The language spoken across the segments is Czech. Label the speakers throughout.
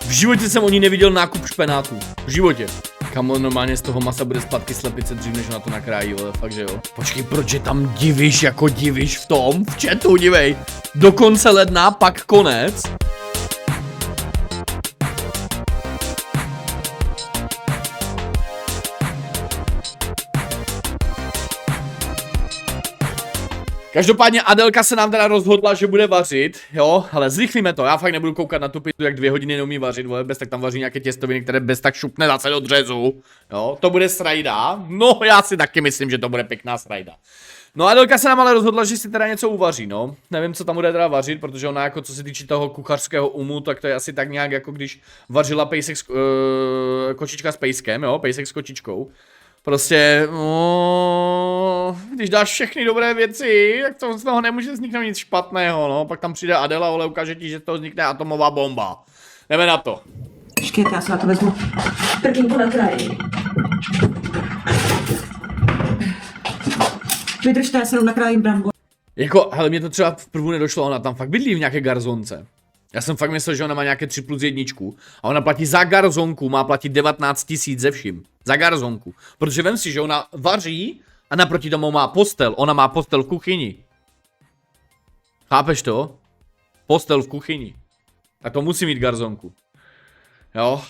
Speaker 1: V životě jsem o ní neviděl nákup špenátů. V životě. Kamo, normálně z toho masa bude zpátky slepice dřív, než na to nakrájí, ale fakt, že jo. Počkej, proč je tam divíš jako divíš v tom? V chatu, dívej. Do konce ledna, pak konec. Každopádně Adelka se nám teda rozhodla, že bude vařit, jo, ale zrychlíme to, já fakt nebudu koukat na tu pizzu, jak 2 hodiny neumí vařit, vole, bez tak tam vaří nějaké těstoviny, které bez tak šupne zase do dřezu, jo, to bude srajda, no já si taky myslím, že to bude pěkná srajda. No Adelka se nám ale rozhodla, že si teda něco uvaří, no, nevím, co tam bude teda vařit, protože ona jako co se týče toho kuchařského umu, tak to je asi tak nějak jako když vařila pejsek kočička s pejskem, jo, pejsek s kočičkou. Prostě, když dáš všechny dobré věci, tak to z toho nemůže vzniknout nic špatného, no. Pak tam přijde Adela, ale ukáže ti, že z toho vznikne atomová bomba. Jdeme na to.
Speaker 2: Počkej, já se na to vezmu prvínku na kraji. Vydržte, já se nakrájím brambory.
Speaker 1: Jako, hele, mě to třeba v prvu nedošlo, ona tam fakt bydlí v nějaké garzonce. Já jsem fakt myslel, že ona má nějaké 3+1 a ona platí za garzonku, má platit 19 000 ze vším. Za garzonku. Protože vem si, že ona vaří a naproti tomu má postel. Ona má postel v kuchyni. Chápeš to? Postel v kuchyni. Tak to musí mít garzonku. Jo.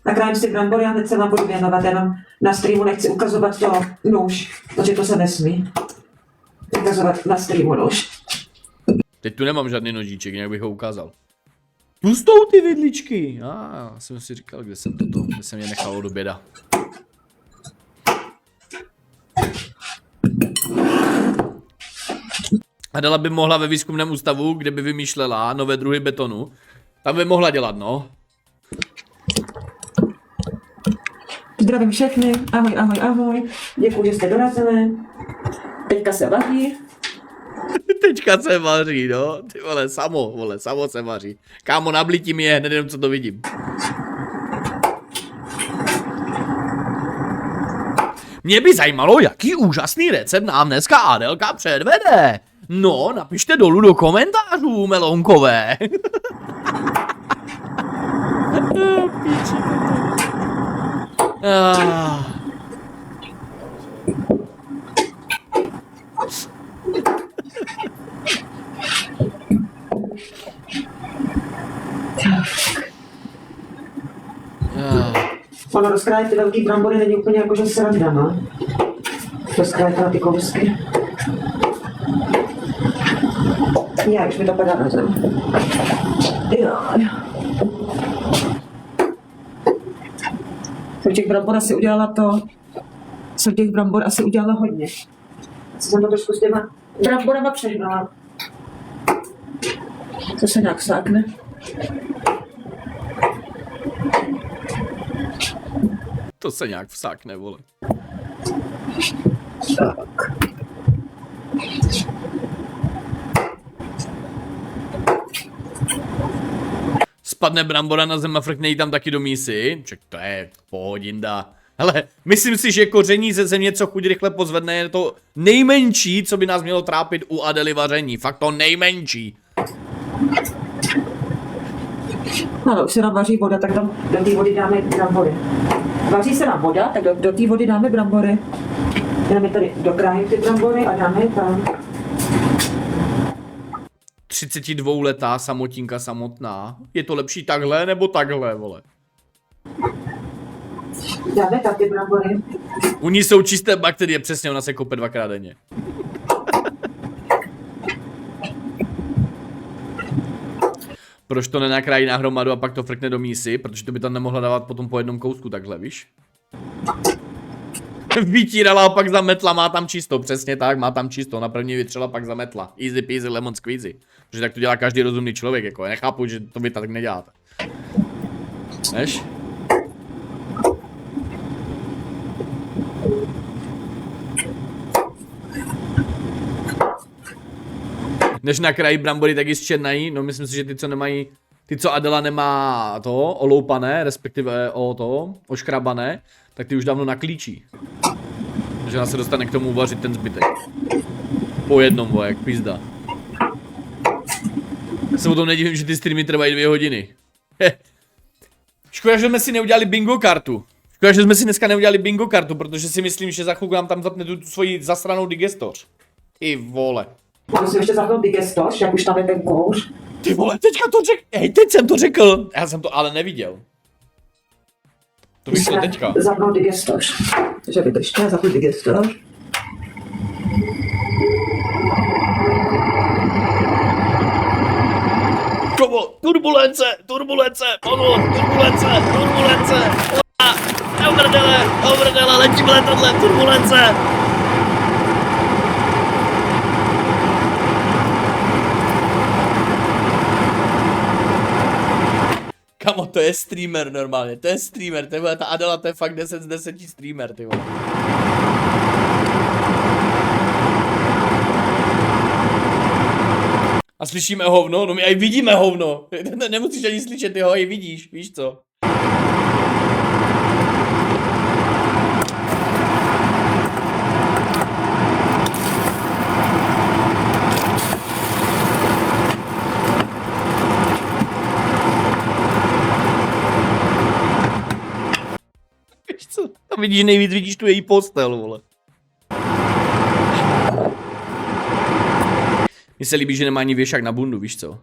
Speaker 2: Nakrájím si brambory a hned se vám budu věnovat, jenom na streamu nechci ukazovat to nůž, protože to se nesmí. Ukazovat na streamu nůž.
Speaker 1: Teď tu nemám žádný nožíček, nějak bych ho ukázal. Tu jsou ty vidličky. Já jsem si říkal, kde jsem kde jsem je nechal do běda. Adela by mohla ve výzkumném ústavu, kde by vymýšlela nové druhy betonu. Tam by mohla dělat, no.
Speaker 2: Zdravím všechny, ahoj, ahoj, ahoj. Děkuji, že jste dorazili. Teďka se vaří.
Speaker 1: Teďka se vaří, no. Ty vole, samo se vaří. Kámo, nablítí mi je, hned jenom co to vidím. Mě by zajímalo, jaký úžasný recept nám dneska Adelka předvede. No, napište dolů do komentářů, melonkové.
Speaker 2: Ono rozkrájet ty velký brambory není úplně jakože sranda, no. Rozkrájet na ty kousky. Já, už mi to padá na zem. Jo. Jsem těch brambor asi udělala to, jsem těch brambor asi udělala hodně. Co jsem to trošku s těma bramborama přehnala. To se nějak sákne.
Speaker 1: To se nějak vsákne, vole.
Speaker 2: Tak.
Speaker 1: Spadne brambora na zem a frkne jí tam taky do mísy. Ček, to je pohodinda. Hele, myslím si, že koření ze země, co chuť rychle pozvedne, je to nejmenší, co by nás mělo trápit u Adely vaření. Fakt to nejmenší.
Speaker 2: No, už se nám vaří voda, tak tam do té vody dáme brambory. Vaří se nám voda, tak do té vody dáme brambory. Dáme tady do kráje ty brambory a dáme tam.
Speaker 1: 32letá samotinka samotná. Je to lepší takhle nebo takhle, vole?
Speaker 2: Dáme tam ty brambory.
Speaker 1: U ní jsou čisté bakterie, přesně, ona se kope 2krát denně. Proč to nenakrájí na hromadu a pak to frkne do mísy? Protože to by tam nemohla dávat potom po jednom kousku takhle, víš? Vytírala a pak zametla, má tam čisto, přesně tak, má tam čisto, na první vytřela, pak zametla. Easy peasy lemon squeezy. Protože tak to dělá každý rozumný člověk, jako, já nechápu, že to vy tak neděláte. Neš? Než nakrájí brambory, tak ji zčernají, no myslím si, že ty, co nemají, ty, co Adela nemá to, oloupané, respektive oškrabané, tak ty už dávno naklíčí. Takže ona se dostane k tomu uvařit ten zbytek. Po jednom, jak pizda. Se o tom nedivím, že ty streamy trvají 2 hodiny. Škoda, že jsme si neudělali bingo kartu. Škoda, že jsme si dneska neudělali bingo kartu, protože si myslím, že za chvilku nám tam zapne tu svoji zasranou digestoř. Ty vole.
Speaker 2: Musím ještě zapnout digestoř, jak už tam je ten kouř.
Speaker 1: Ty vole, teďka to řekl. Hej, teď jsem to řekl. Já jsem to ale neviděl. To vyšlo teďka.
Speaker 2: Zapnout digestoř. Takže vydržte, zapnout digestoř.
Speaker 1: Komo, turbulence, pozor, turbulence. Ovrdele, letíme letadle, turbulence. Kamo, to je streamer normálně, to je streamer, ta Adela, to je fakt 10 z 10 streamer, ty vole. A slyšíme hovno? No my aj vidíme hovno. Nemusíš ani slyšet, ty ho aj vidíš, víš co? Víš co? Tam vidíš nejvíc, vidíš tu její postel, vole. Mně se líbí, že nemá ani věšák na bundu, víš co?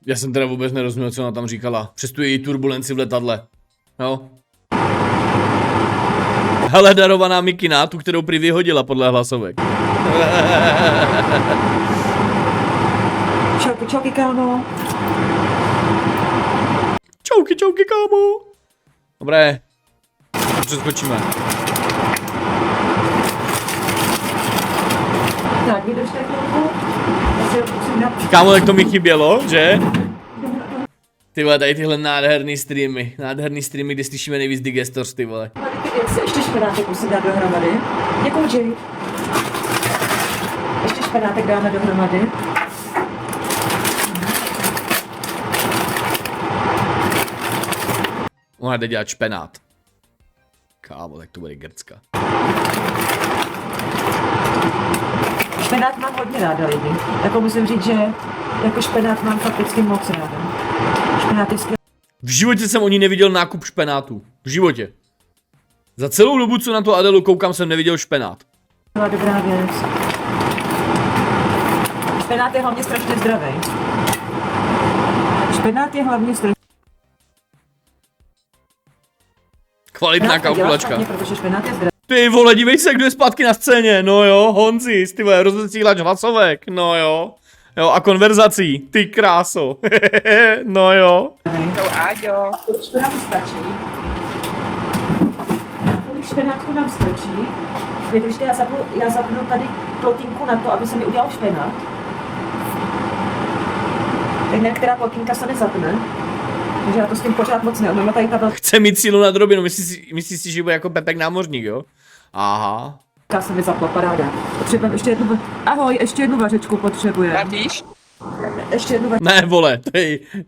Speaker 1: Já jsem teda vůbec nerozuměl, co ona tam říkala. Přes tu její turbulenci v letadle. Jo. Hele, darovaná mikina, tu, kterou prý vyhodila podle hlasovek.
Speaker 2: Čauky, kámo.
Speaker 1: Čauky, kámo. Dobré. Přeskočíme.
Speaker 2: Tak, vydržte chvilku.
Speaker 1: Kámo, tak to mi chybělo, že? Ty vole, tady tyhle nádherný streamy, kde slyšíme nejvíc digestors, ty vole.
Speaker 2: Ještě špenátek musím dát dohromady. Děkuji, Jay. Ještě špenátek dáme dohromady.
Speaker 1: Ona jde dělat špenát. Kámo, tak to bude grcka.
Speaker 2: Špenát mám hodně ráda lidi. Jako musím říct, že jako špenát mám fakticky moc ráda. Špenát je skvělý.
Speaker 1: V životě jsem o ní neviděl nákup špenátu. V životě. Za celou dobu, co na tu Adelu koukám, jsem neviděl špenát.
Speaker 2: Dobrá věc. Špenát je hlavně strašně zdravý. Špenát je hlavně strašně...
Speaker 1: Kvalitná kalkulačka.
Speaker 2: Protože špenát je zdravý.
Speaker 1: Ty vole, dívej se, kdo je zpátky na scéně. No jo, Honzi, ty vole, rozesílač hlasovek. No jo. Jo, a konverzací. Ty kráso. No jo.
Speaker 2: Áďo. Špenát stačí. Špenátku nám stačí. Vydržte, já zapnu tady plotínku na to, aby se mi udělal špenát. Tak ne, která plotinka se nezapne. Takže já to s tím pořád moc neumím. Tady ta velká
Speaker 1: Chce mít sílu na drobinu, myslíš si, že bude jako Pepek námořník, jo? Aha.
Speaker 2: se mi zapla, paráda. Potřebujeme ještě jednu... Ahoj, ještě jednu vařečku potřebujeme.
Speaker 3: Víš?
Speaker 2: Ještě jednu vařečku.
Speaker 1: Ne, vole,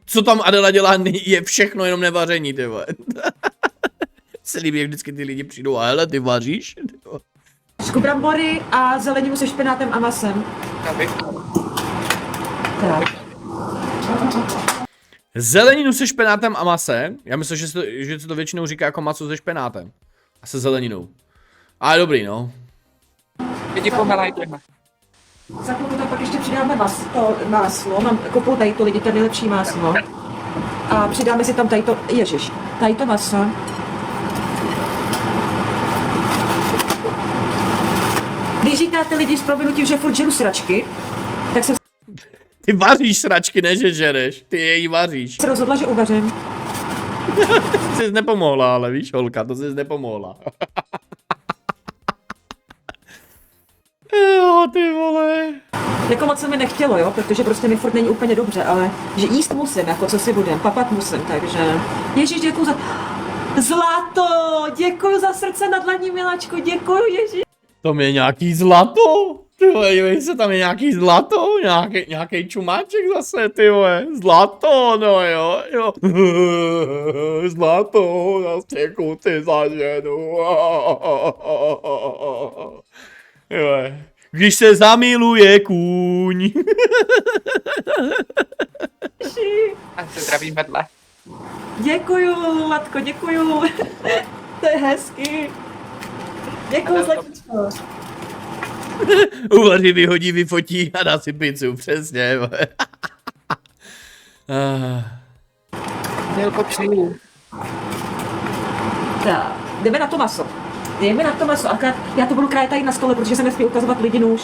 Speaker 1: co tam Adela dělá, je všechno jenom nevaření, ty vole. Se líbí, jak vždycky ty lidi přijdou a hele, ty vaříš?
Speaker 2: Brambory a zeleninu se špenátem a masem. Tak.
Speaker 1: Zeleninu se špenátem a masem? Já myslím, že se to většinou říká jako maso se špenátem. A se zeleninou. Ale dobrý, no.
Speaker 3: Lidi pomalajte.
Speaker 2: Za chvilku tak pak ještě přidáme máslo. Mám koupil tady to lidi, to je nejlepší máslo. A přidáme si tam tady to, ježiš, tady to maso. Když říkáte lidi s prominutím, že furt žeru sračky, tak jsem
Speaker 1: Ty vaříš sračky, ne že žereš. Ty jej vaříš.
Speaker 2: se rozhodla, že uvařím.
Speaker 1: To jsi nepomohla, ale víš, holka, to jsi nepomohla. Jo, ty vole.
Speaker 2: Jako moc se mi nechtělo, jo, protože prostě mi furt není úplně dobře, ale že jíst musím, jako co si budem, papat musím, takže... Ježíš, děkuju za... Zlato! Děkuju za srdce na dlaní, miláčku, děkuju, Ježíš.
Speaker 1: Tam je nějaký zlato. Ty vole, dívej se, tam je nějaký zlato, nějaký čumáček zase, ty vole, zlato, no jo. Zlato, zase kuty za ženu. Jo. Když se zamiluje kůň.
Speaker 3: A se zdravím vedle.
Speaker 2: Děkuju, Matko, děkuju. To je hezky. Děkuju, zlatíčko.
Speaker 1: Uvaří, vyhodí, vyfotí a dá si pizzu, přesně.
Speaker 3: Milko, přijdu.
Speaker 2: Tak, jdeme na to maso. Akorát já to budu krájet tady na stole, protože se nesmí ukazovat lidi nůž.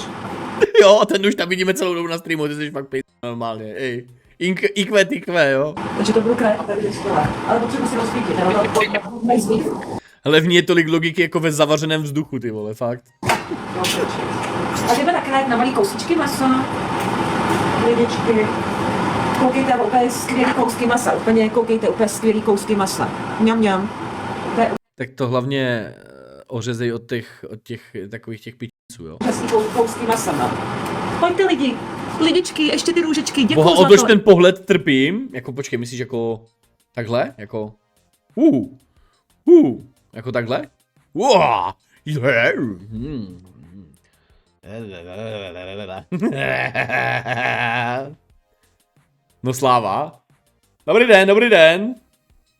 Speaker 1: Jo, ten už tam vidíme celou dobu na streamu, ty jsi fakt pizza normálně, ej. Ikve, jo.
Speaker 2: Takže to budu krájet tady na stole. Ale potřebuji si rozsvítit,
Speaker 1: Ale v ní je tolik logiky jako ve zavařeném vzduchu, ty vole, fakt.
Speaker 2: A jdeme nakrájet na malý kousíčky masa. Lidičky. Koukejte, úplně skvělý kousky masa. Koukejte, úplně skvělý kousky masa. Mňam.
Speaker 1: Tak to hlavně ořezej od těch takových těch pičíců, jo.
Speaker 2: Hezký kousky masa, no. Pojďte lidi. Lidičky, ještě ty růžečky, děkuju
Speaker 1: Boha,
Speaker 2: za
Speaker 1: otoč
Speaker 2: to.
Speaker 1: ten pohled trpím. Jako, počkej, myslíš jako takhle? Jako jako takhle? No sláva. Dobrý den.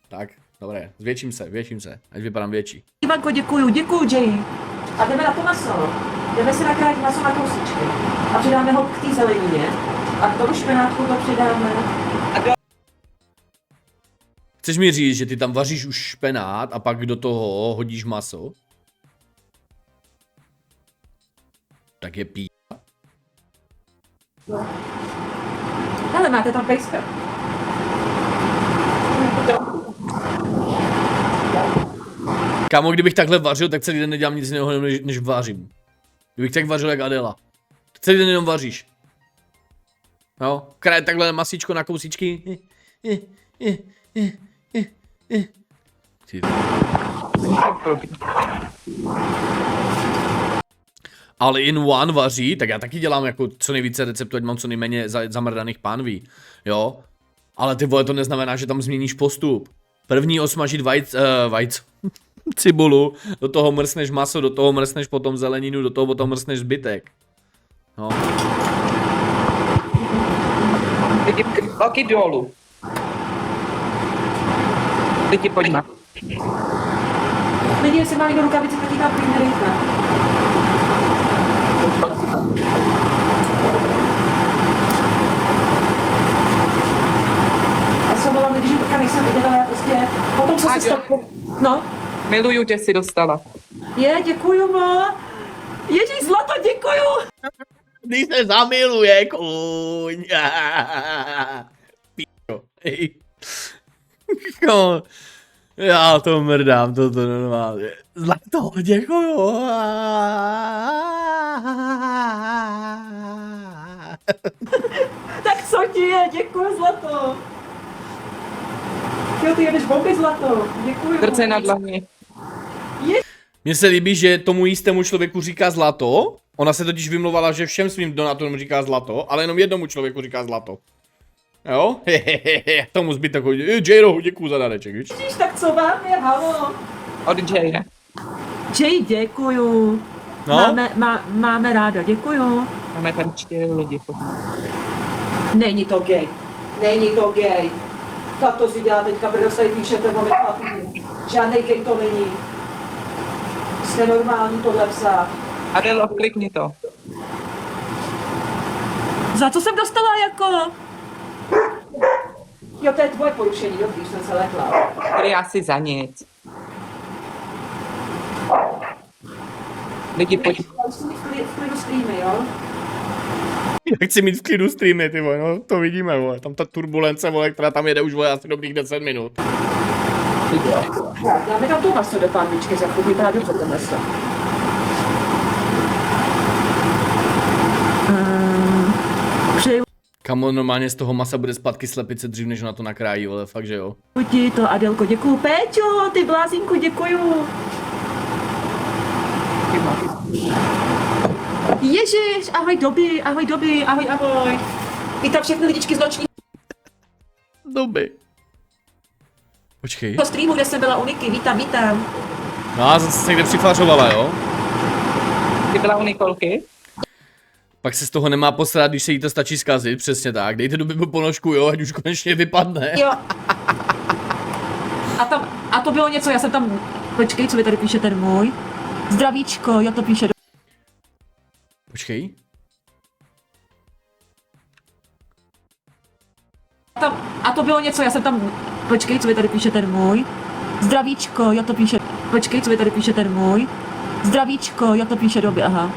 Speaker 1: Tak, dobré, zvětším se, ať vypadám větší.
Speaker 2: Ivanko, děkuju, Jay. A jdeme na to maso. Jdeme si nakrájet maso na kousíčky. A přidáme ho k té zelenině. A k tomu špenátku to přidáme.
Speaker 1: Chceš mi říct, že ty tam vaříš už špenát a pak do toho hodíš maso? Tak je pí.
Speaker 2: Ale máte tam pejska.
Speaker 1: Kámo, kdybych takhle vařil, tak celý den nedělám nic jiného, než vařím. Kdybych tak vařil jak Adela. Celý den jenom vaříš. Jo, kraje takhle masíčko na kousíčky. Ty. Ale in one vaří, tak já taky dělám jako co nejvíce receptů, ať mám co nejméně zamrdaných pánví, jo. Ale ty vole, to neznamená, že tam změníš postup. První osmažit cibulu, do toho mrsneš maso, do toho mrsneš potom zeleninu, do toho potom mrsneš zbytek. No.
Speaker 3: Lidi, oky dolů. Lidi, pojďme.
Speaker 2: Lidi, jestli má někdo rukavice, tak ji tam klidně dejte. Já jsem byla, když ruka nejsem viděla, já prostě potom co se stalo. No,
Speaker 3: Miluju, že jsi dostala.
Speaker 2: děkuju ma. Ježíš, zlato, děkuju.
Speaker 1: Když se zamiluje, kůň. Píčo. No, já to mrdám, to normálně. Zlato, děkuju.
Speaker 2: Tak co ti je, děkuju, zlato. Jo, ty jedeš bomby, zlato. Děkuju.
Speaker 3: Srdce na dlaně.
Speaker 1: Mně se líbí, že tomu jistému člověku říká zlato. Ona se totiž vymlouvala, že všem svým donátorům říká zlato, ale jenom jednomu člověku říká zlato. Jo? Hehehe, tomu zbytek hodí. J-Rohu, děkuju za dareček, víš?
Speaker 2: Ježíš, tak co vám je, halo?
Speaker 3: Od Jaye.
Speaker 2: Jay, děkuju.
Speaker 1: No?
Speaker 2: Máme ráda, děkuju.
Speaker 3: Máme tam 4 lidi.
Speaker 2: Není to gay. Tak to si dělá teďka, protože se píšete o chlapí. Žádnej gay to není. Jste normální tohle psát.
Speaker 3: Adelo, klikni to.
Speaker 2: Za co jsem dostala jako? Jo, to je tvoje porušení, dobrý, jsem se lekla.
Speaker 3: Tady asi za nic. Lidi, pojď.
Speaker 2: Já už jsem v klidu streamy, jo?
Speaker 1: Já chci mít v klidu streamy, ty vole, no, to vidíme, vole. Tam ta turbulence, vole, která tam jede už, vole, asi dobrých 10 minut.
Speaker 2: Tak, dáme tam to maso do pánvičky, za chvíli vypadá dobře to maso. Přeju
Speaker 1: Kamo, normálně z toho masa bude zpátky slepice dřív, než na to nakrájí, ale fakt, že jo.
Speaker 2: Ti to, Adelko, děkuju. Péťo, ty blázinku, děkuju. Ježiš, ahoj doby, ahoj. Vítám všechny lidičky z noční
Speaker 1: Doby. Počkej.
Speaker 2: streamu, kde jsem byla u Niky, vítám.
Speaker 1: No a zase se někde přifařovala, jo?
Speaker 3: Ty byla u Nikolky?
Speaker 1: Pak se z toho nemá posrat, když se jí to stačí zkazit, přesně tak. Dejte do Bibu ponožku, jo, ať už konečně vypadne.
Speaker 2: Jo. A to bylo něco, já jsem tam, počkej, co vy tady píše ten můj. Zdravíčko, já to píše do...
Speaker 1: Počkej.
Speaker 2: A to bylo něco, já jsem tam, počkej, co vy tady píše ten můj. Zdravíčko, já to píše, počkej, co vy tady píše ten můj. Zdravíčko, já to píše doby, aha.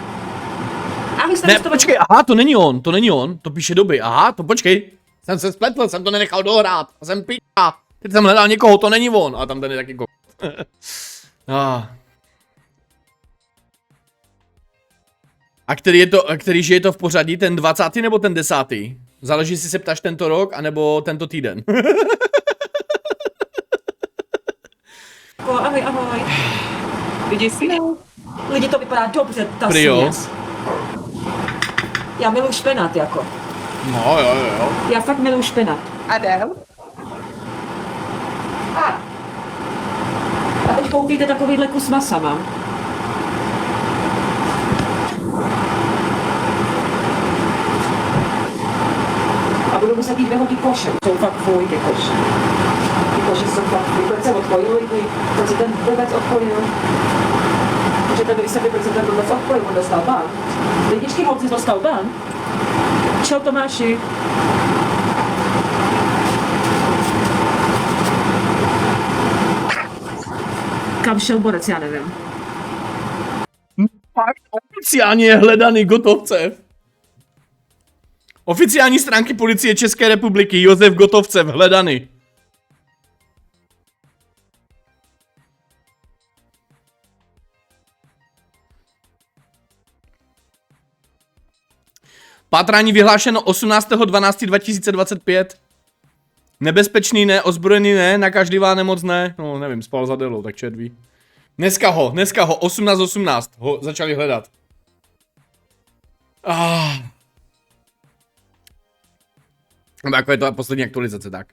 Speaker 2: Ahoj,
Speaker 1: Ne, počkej, aha, to není on, to píše doby, aha, to počkej. Jsem se spletl, jsem to nenechal dohrát, jsem píča. Teď jsem hledal někoho, to není on, a tam ten je taky A který žije to v pořadí, ten 20. nebo ten 10. Záleží, jestli se ptáš tento rok, anebo tento týden.
Speaker 2: Ahoj.
Speaker 3: Vidíš si?
Speaker 2: Lidi, to vypadá dobře, ta
Speaker 1: Prio.
Speaker 2: směs. Já miluji špenát, jako.
Speaker 1: No, jo.
Speaker 2: Já fakt miluji špenát.
Speaker 3: Adel?
Speaker 2: A teď koupíte takovýhle kus masa, mám. A budu muset jít vyhodit koše. Jsou fakt fuj, ty koše. Ty koše jsou fakt fuj. Proč se odpojil lidi? Proč se ten blbec odpojil? Můžete mi vysvětlit, proč se ten blbec odpojil? On dostal ban. Lidičky moc dostal ban. Čau Tomáši. Kam šel borec, já nevím.
Speaker 1: Fakt oficiálně je hledaný Gotovcev. Oficiální stránky policie České republiky, Josef Gotovcev, hledaný. Pátrání vyhlášeno 18.12.2025. Nebezpečný ne, ozbrojený ne, nakažlivá nemoc ne. No nevím, spal za Delou, tak červí. Dneska ho, 18.18 ho začali hledat. Nebo jako je to poslední aktualizace, tak.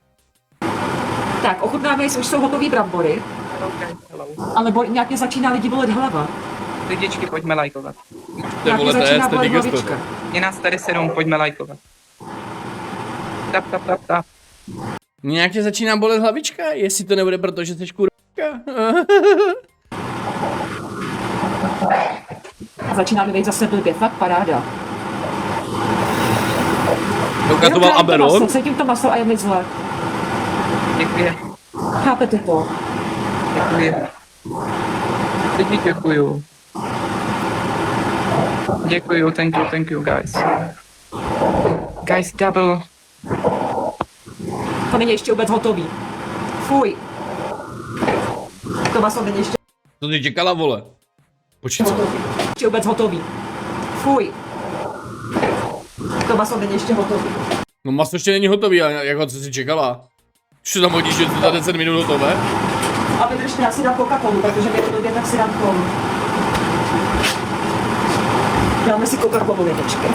Speaker 2: Tak, ochutnáme, jestli už jsou hotový brambory,
Speaker 3: Okay, hello.
Speaker 2: ale nějak mě začíná lidi bolet hlava.
Speaker 3: Lidičky, pojďme lajkovat.
Speaker 2: Nějak mě začíná bolet
Speaker 1: digesto.
Speaker 2: hlavička.
Speaker 3: Je nás tady 7, pojďme lajkovat. Tap.
Speaker 1: Nějak tě začíná bolet hlavička? Jestli to nebude proto, že jsi kurvka.
Speaker 2: Začíná mi být zase blbě, fakt paráda.
Speaker 1: Ukazoval Aberon.
Speaker 2: Cítím to maso a je mi zle.
Speaker 3: Děkuji.
Speaker 2: Chápete to?
Speaker 3: Děkuji. Lidi, děkuju. Děkuju, thank you, guys. Guys, double.
Speaker 2: To není ještě vůbec hotový. Fuj. To maso není ještě
Speaker 1: To ty čekala, vole. Počkej, co?
Speaker 2: hotový. Ještě vůbec hotový. Fuj. To maso není ještě hotový.
Speaker 1: No maso ještě není hotový, a jako co jsi čekala? Už se tam hodíš, že to za 10 minut hotové?
Speaker 2: A vydržte, já si dám Coca-Colu, protože mě to blbě, tak si dám kolu. Dáme si Coca-Colu, lidičky.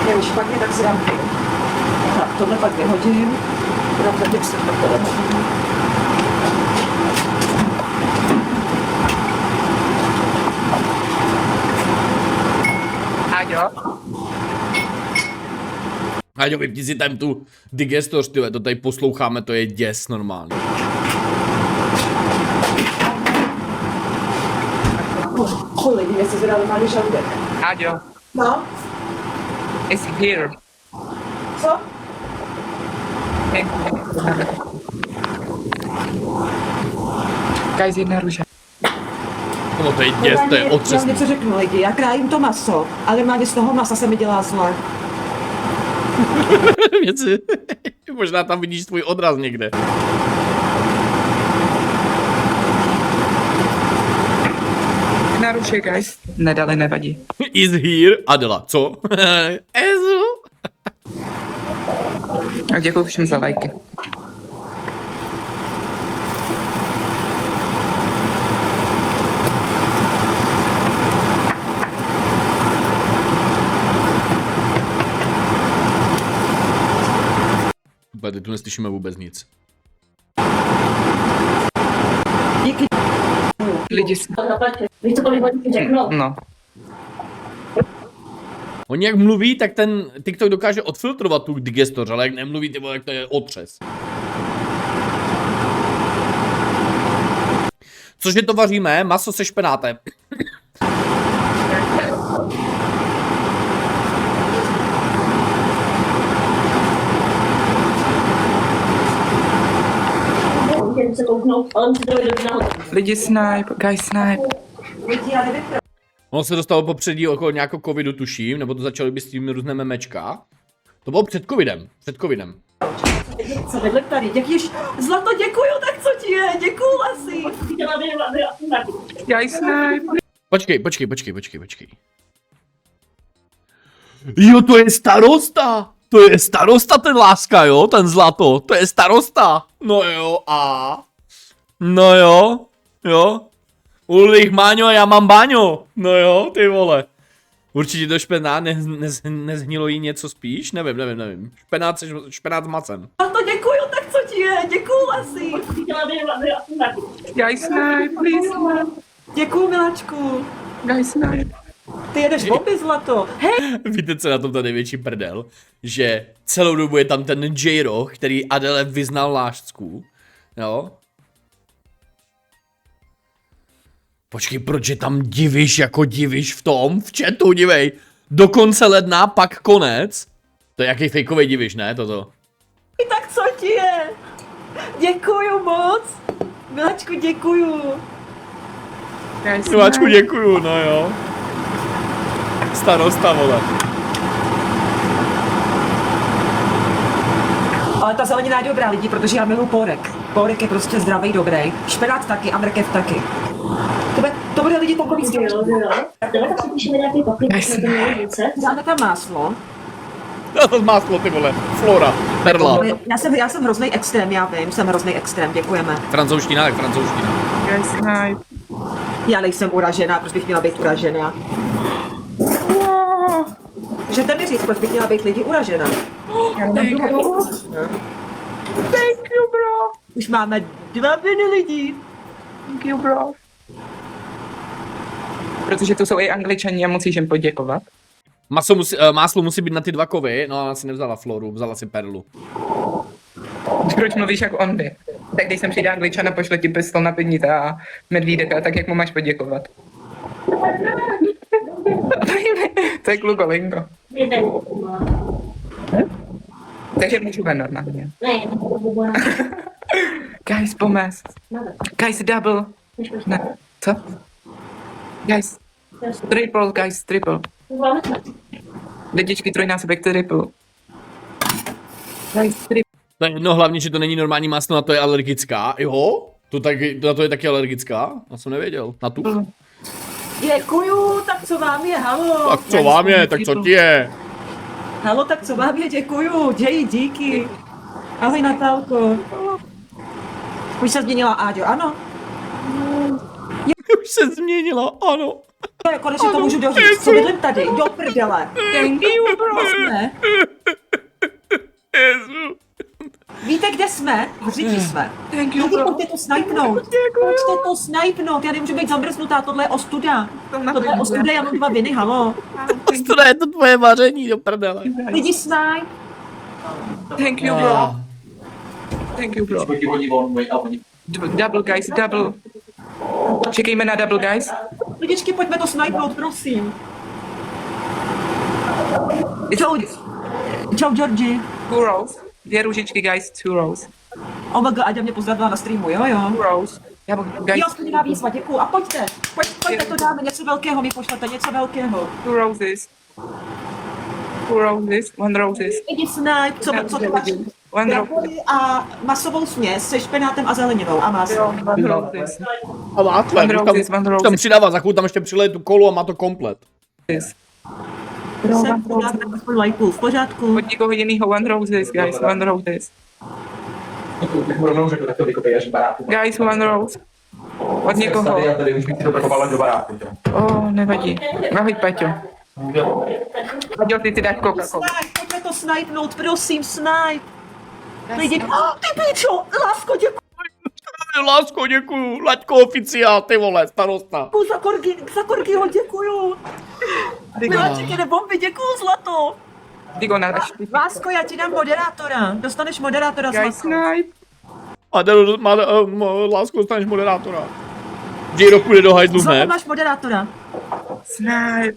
Speaker 2: Je už špatně, tak si dám kolu. Tak, tohle pak vyhodím. Dám tady se to tohle.
Speaker 3: Aďo?
Speaker 1: Aďo, vypni si tam tu digestoř, tyhle, to tady posloucháme, to je děs normálně.
Speaker 2: Fuj, lidi, mě se zvedali malý žaludek.
Speaker 3: Aďo?
Speaker 2: No,
Speaker 3: Is here.
Speaker 2: co?
Speaker 3: Guys, jedna růže.
Speaker 1: No to je děs, to je
Speaker 2: Já
Speaker 1: otřesný.
Speaker 2: něco řeknu lidi, já krájím to maso, ale má z toho masa se mi dělá zle.
Speaker 1: Věci. Možná tam vidíš svůj odraz někde.
Speaker 3: Jedna růže, guys. Nedali, nevadí.
Speaker 1: Is here. Adela, co? Ezu.
Speaker 3: A děkuji všem za lajky.
Speaker 1: Tady tu neslyšíme vůbec nic.
Speaker 2: Díky.
Speaker 3: Lidi,
Speaker 4: Víš, co kolik hodin řeknou?
Speaker 3: no.
Speaker 1: On jak mluví, tak ten TikTok dokáže odfiltrovat tu digestoř, ale jak nemluví, ty vole, jak to je otřes. Cože to vaříme? Maso se špenátem.
Speaker 4: Můžeme se kouknout, ale musíte to vidět nahoře.
Speaker 3: Lidi snipe, guys snipe.
Speaker 1: On se dostal popředí okolo nějakého covidu, tuším, nebo to začaly být s tím různé memečka. To bylo před covidem,
Speaker 2: Co vedle tady, děkuješ, Zlato, děkuju, tak co ti je, děkuju asi.
Speaker 3: Guys snipe.
Speaker 1: Počkej. Jo, to je starosta! To je starosta ten láska, jo, ten Zlato, to je starosta. No jo, a? No jo. Ulrich Máňo, já mám Báňo. No jo, ty vole. Určitě do špenát nezhnilo jí něco spíš? Nevím. Špenát s macem.
Speaker 2: Zlato, děkuju, tak co ti je, děkuju asi.
Speaker 3: Guys snipe, please snipe.
Speaker 2: Děkuju, miláčku.
Speaker 3: Guys snipe.
Speaker 2: Ty jedeš bomby, Zlato. Hej,
Speaker 1: Víte, co je na tom ta největší prdel? Že celou dobu je tam ten J-Roch, který Adele vyznal lásku. Jo? Počkej, proč je tam divíš v tom? V chatu, dívej. Do konce ledna, pak konec. To je jaký fejkovej divíš, ne, toto?
Speaker 2: tak co ti je? Děkuju moc. Miláčku, děkuju.
Speaker 3: Guys
Speaker 1: Miláčku,
Speaker 3: snipe.
Speaker 1: děkuju, no jo. Starosta, vole.
Speaker 2: Ale ta zelenina je dobrá lidi, protože já miluji pórek. Pórek je prostě zdravý, dobrý. Špenát taky a mrkev taky. To bude lidi takový
Speaker 4: Jo,
Speaker 2: stěžení.
Speaker 4: jo. Tohle tak si píšeme nějaký papír,
Speaker 3: Nice.
Speaker 4: na to více.
Speaker 2: Dáme tam máslo.
Speaker 1: Já to zmáslo, ty vole. Flora. Perla.
Speaker 2: Já jsem hrozný extrém, já vím, jsem hrozný extrém, děkujeme.
Speaker 1: Francouzština, tak francouzština.
Speaker 3: Guys snipe.
Speaker 2: Já nejsem uražená, proč bych měla být uražená? Můžete mi říct, proč bych měla být lidi uražená?
Speaker 3: Thank you, bro.
Speaker 2: Už máme 2 miliony lidí.
Speaker 3: Thank you, bro. Protože tu jsou i Angličani a musíš jim poděkovat.
Speaker 1: Máslo musí být na ty 2 kovy, no ona si nevzala Floru, vzala si Perlu.
Speaker 3: Proč mluvíš jak on by? Tak když sem přijde Angličan a pošle ti pistol na peníze a medvídeka, tak jak mu máš poděkovat? To je klukolinko. Takže můžu ven normálně.
Speaker 4: Ne, to
Speaker 3: Guys, pomez. Guys, double. Ne, co? Guys, triple, guys, triple. Lidičky, trojnásobek triple. Guys, triple.
Speaker 1: To je jedno, hlavně, že to není normální máslo, na to je alergická. Jo? Na to je taky alergická? Já jsem nevěděl. Na tu?
Speaker 2: Děkuju, tak co vám je, halo?
Speaker 1: Tak co vám je, tak co ti je?
Speaker 2: Halo, tak co vám je, děkuju. Ději, díky. Ahoj, Natálko. Už se změnila Áďo, ano?
Speaker 1: Už se změnila, ano.
Speaker 2: Konečně to můžu doříct, co bydlím tady, do prdele.
Speaker 3: Thank you, bro.
Speaker 2: Jsme.
Speaker 1: Jezu.
Speaker 2: Víte, kde jsme? V Řiti jsme.
Speaker 3: Thank you,
Speaker 2: Lidi,
Speaker 3: bro.
Speaker 2: pojďte to snipnout. Pojďte to snipnout, já nemůžu být zamrznutá, tohle je ostuda. Tohle je ostuda, já mám 2 viny, halo.
Speaker 1: To je to tvoje vaření, do prdele.
Speaker 2: Lidi snipe.
Speaker 3: Thank you, bro. Thank you, bro. Double, guys, double. Čekejme na double, guys.
Speaker 2: Lidičky, pojďme to snipnout, prosím. Čau, čau, Georgi.
Speaker 3: 2 rolls. 2 růžičky, guys, 2 rolls.
Speaker 2: Oh my god, Aďa mě pozdravila na streamu, jo?
Speaker 3: 2 rolls. Guys,
Speaker 2: Jo, splněná výzva, děkuju. A pojďte, pojďte to dáme, něco velkého mi pošlete, něco velkého.
Speaker 3: 2 roses. 2 roses. 1 roses.
Speaker 2: Lidi snipe, co to máš?
Speaker 3: 1 rose.
Speaker 2: Brambory a masovou směs se špenátem a zeleninou a máslem.
Speaker 3: 1 roses.
Speaker 1: A mátle,
Speaker 3: One roses, one
Speaker 1: tam
Speaker 3: roses.
Speaker 1: přidává, za chvíli tam ještě přileje tu kolu a má to komplet.
Speaker 2: Jsem v pořádku, aspoň lajků, v pořádku.
Speaker 3: Od někoho jinýho One Roses, guys, One Roses.
Speaker 5: Bych mu rovnou řekl, tak to vykopej až v baráku.
Speaker 3: Guys, One Rose. Od někoho.
Speaker 5: Tady a tady už bych si to prokopal do baráku.
Speaker 3: Nevadí. Ahoj, Paťo. Paťo, ty dáš Coca-Cola.
Speaker 2: Snipe, pojďme to snipnout, prosím, snipe. Lidi, ty pičo, lásko, děkuji
Speaker 1: Lásko, děkuju, Laďko oficiál, ty vole, starosta.
Speaker 2: za Korgiho, děkuju. Miláček jede bomby, děkuju, zlato.
Speaker 3: Digo, nadaš.
Speaker 2: Lásko, já ti dám moderátora, dostaneš moderátora,
Speaker 3: Guys,
Speaker 2: zlato.
Speaker 3: snipe.
Speaker 1: Lásko, dostaneš moderátora. J-Rock půjde do hajzlu
Speaker 2: Zlato,
Speaker 1: hned.
Speaker 2: máš moderátora.
Speaker 3: Snipe.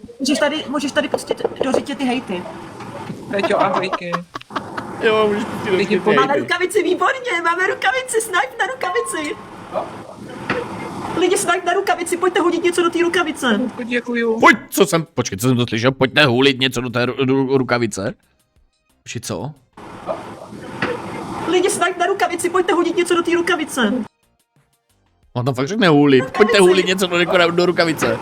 Speaker 2: Můžeš tady pustit do řitě ty hejty.
Speaker 3: Paťo, ahojky.
Speaker 1: Jo, můžeš pustit do
Speaker 3: Lidi,
Speaker 1: štětě.
Speaker 2: Máme rukavici, výborně, máme rukavici, snipe na rukavici. Lidi, snipe na rukavici, pojďte hodit něco do té rukavice.
Speaker 3: Děkuju.
Speaker 1: Pojď, co jsem to slyšel, pojďte hulit něco do té rukavice. Či co?
Speaker 2: Lidi, snipe na rukavici, pojďte hodit něco do té rukavice.
Speaker 1: On tam fakt řekne hulit, pojďte hulit něco do rukavice.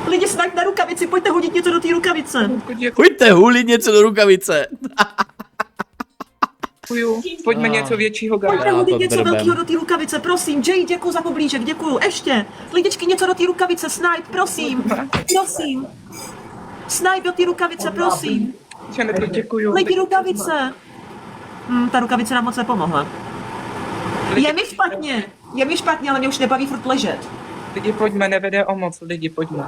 Speaker 2: Lidi, snipe na rukavici, pojďte hodit něco do té rukavice.
Speaker 1: Pojďte hulit něco do rukavice.
Speaker 3: Děkuju. Pojďme něco většího, guys.
Speaker 2: Pojďte
Speaker 1: Já
Speaker 2: hodit
Speaker 1: to
Speaker 2: něco
Speaker 1: drbem.
Speaker 2: velkého do té rukavice, prosím. Jay, děkuju za poblížek, děkuju. Ještě. Lidičky, něco do té rukavice, snipe, prosím. Prosím. Snipe do té rukavice, prosím.
Speaker 3: Janetko, děkuju.
Speaker 2: Lidi, rukavice. Ta rukavice nám moc nepomohla. Je mi špatně, ale mě už nebaví furt ležet.
Speaker 3: Lidi, pojďme, nevede o moc, lidi, pojďme.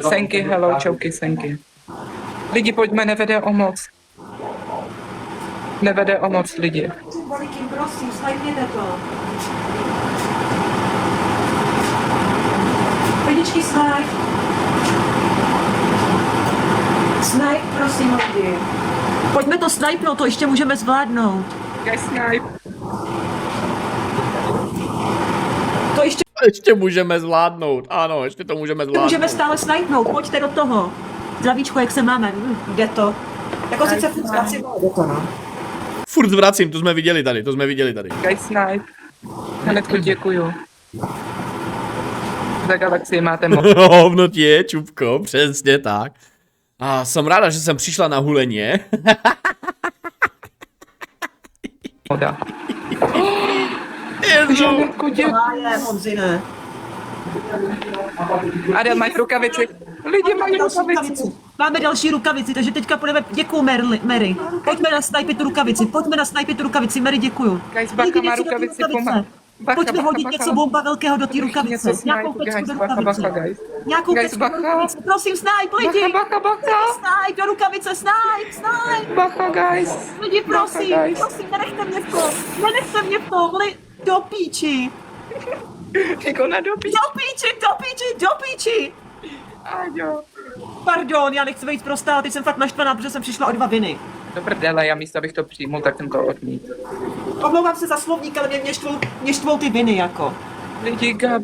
Speaker 3: Senky, hello, čauky, senky. Lidi, pojďme, nevede o moc. Nevede o moc, lidi.
Speaker 2: Velikým, prosím, snajděte to. Lidičky, snipe. Snipe, prosím, lidi. Pojďme to snipnout, to ještě můžeme zvládnout.
Speaker 3: Guys, snipe.
Speaker 2: To ještě
Speaker 1: Ještě můžeme zvládnout, ano, ještě to můžeme zvládnout.
Speaker 2: můžeme stále snipnout, pojďte do toho. Zdravíčko, jak se máme? Jde to. Jako sice furt zvracím, ale jde to, no.
Speaker 1: Furt zvracím, to jsme viděli tady.
Speaker 3: Guys, snipe. Janetko, děkuju. Za galaxii máte moc.
Speaker 1: Hovno ti je, čupko, přesně tak. A jsem ráda, že jsem přišla na huleně.
Speaker 3: Moda.
Speaker 1: Jezu.
Speaker 3: Janetko, děkuju.
Speaker 2: Je, Honzine.
Speaker 3: Adel, máš rukavici. Lidi mají rukavici.
Speaker 2: Máme další rukavici, takže teďka půjdeme. Děkuju, Mary. Pojďme na snipit tu rukavici. Mary, děkuju.
Speaker 3: Guys, Bacha
Speaker 2: Lidi,
Speaker 3: má
Speaker 2: něco do té
Speaker 3: rukavici,
Speaker 2: rukavice.
Speaker 3: pomáhá. Bacha,
Speaker 2: Pojďme
Speaker 3: bacha,
Speaker 2: hodit
Speaker 3: bacha.
Speaker 2: něco bomba velkého do té rukavice.
Speaker 3: Něco
Speaker 2: Nějakou
Speaker 3: snipe,
Speaker 2: pecku
Speaker 3: guys,
Speaker 2: do
Speaker 3: bacha,
Speaker 2: rukavice.
Speaker 3: bacha, guys.
Speaker 2: Nějakou
Speaker 3: Guys,
Speaker 2: pecku do
Speaker 3: bacha.
Speaker 2: rukavice. Prosím, snipe, lidi.
Speaker 3: Bacha, bacha.
Speaker 2: Snipe do rukavice, snipe.
Speaker 3: Bacha, guys.
Speaker 2: Lidi, prosím,
Speaker 3: Bacha, guys.
Speaker 2: nenechte mě v tom. Do píči.
Speaker 3: Nikona dobí.
Speaker 2: Do píči.
Speaker 3: Aďo.
Speaker 2: Pardon, já nechci být prostá, ale teď jsem fakt naštvaná, protože jsem přišla o 2 viny.
Speaker 3: Do prdele, já místo abych to přijmul, tak jsem to odmít.
Speaker 2: Omlouvám se za slovník, ale mě štvou ty viny, jako.
Speaker 3: Lidi, Gab,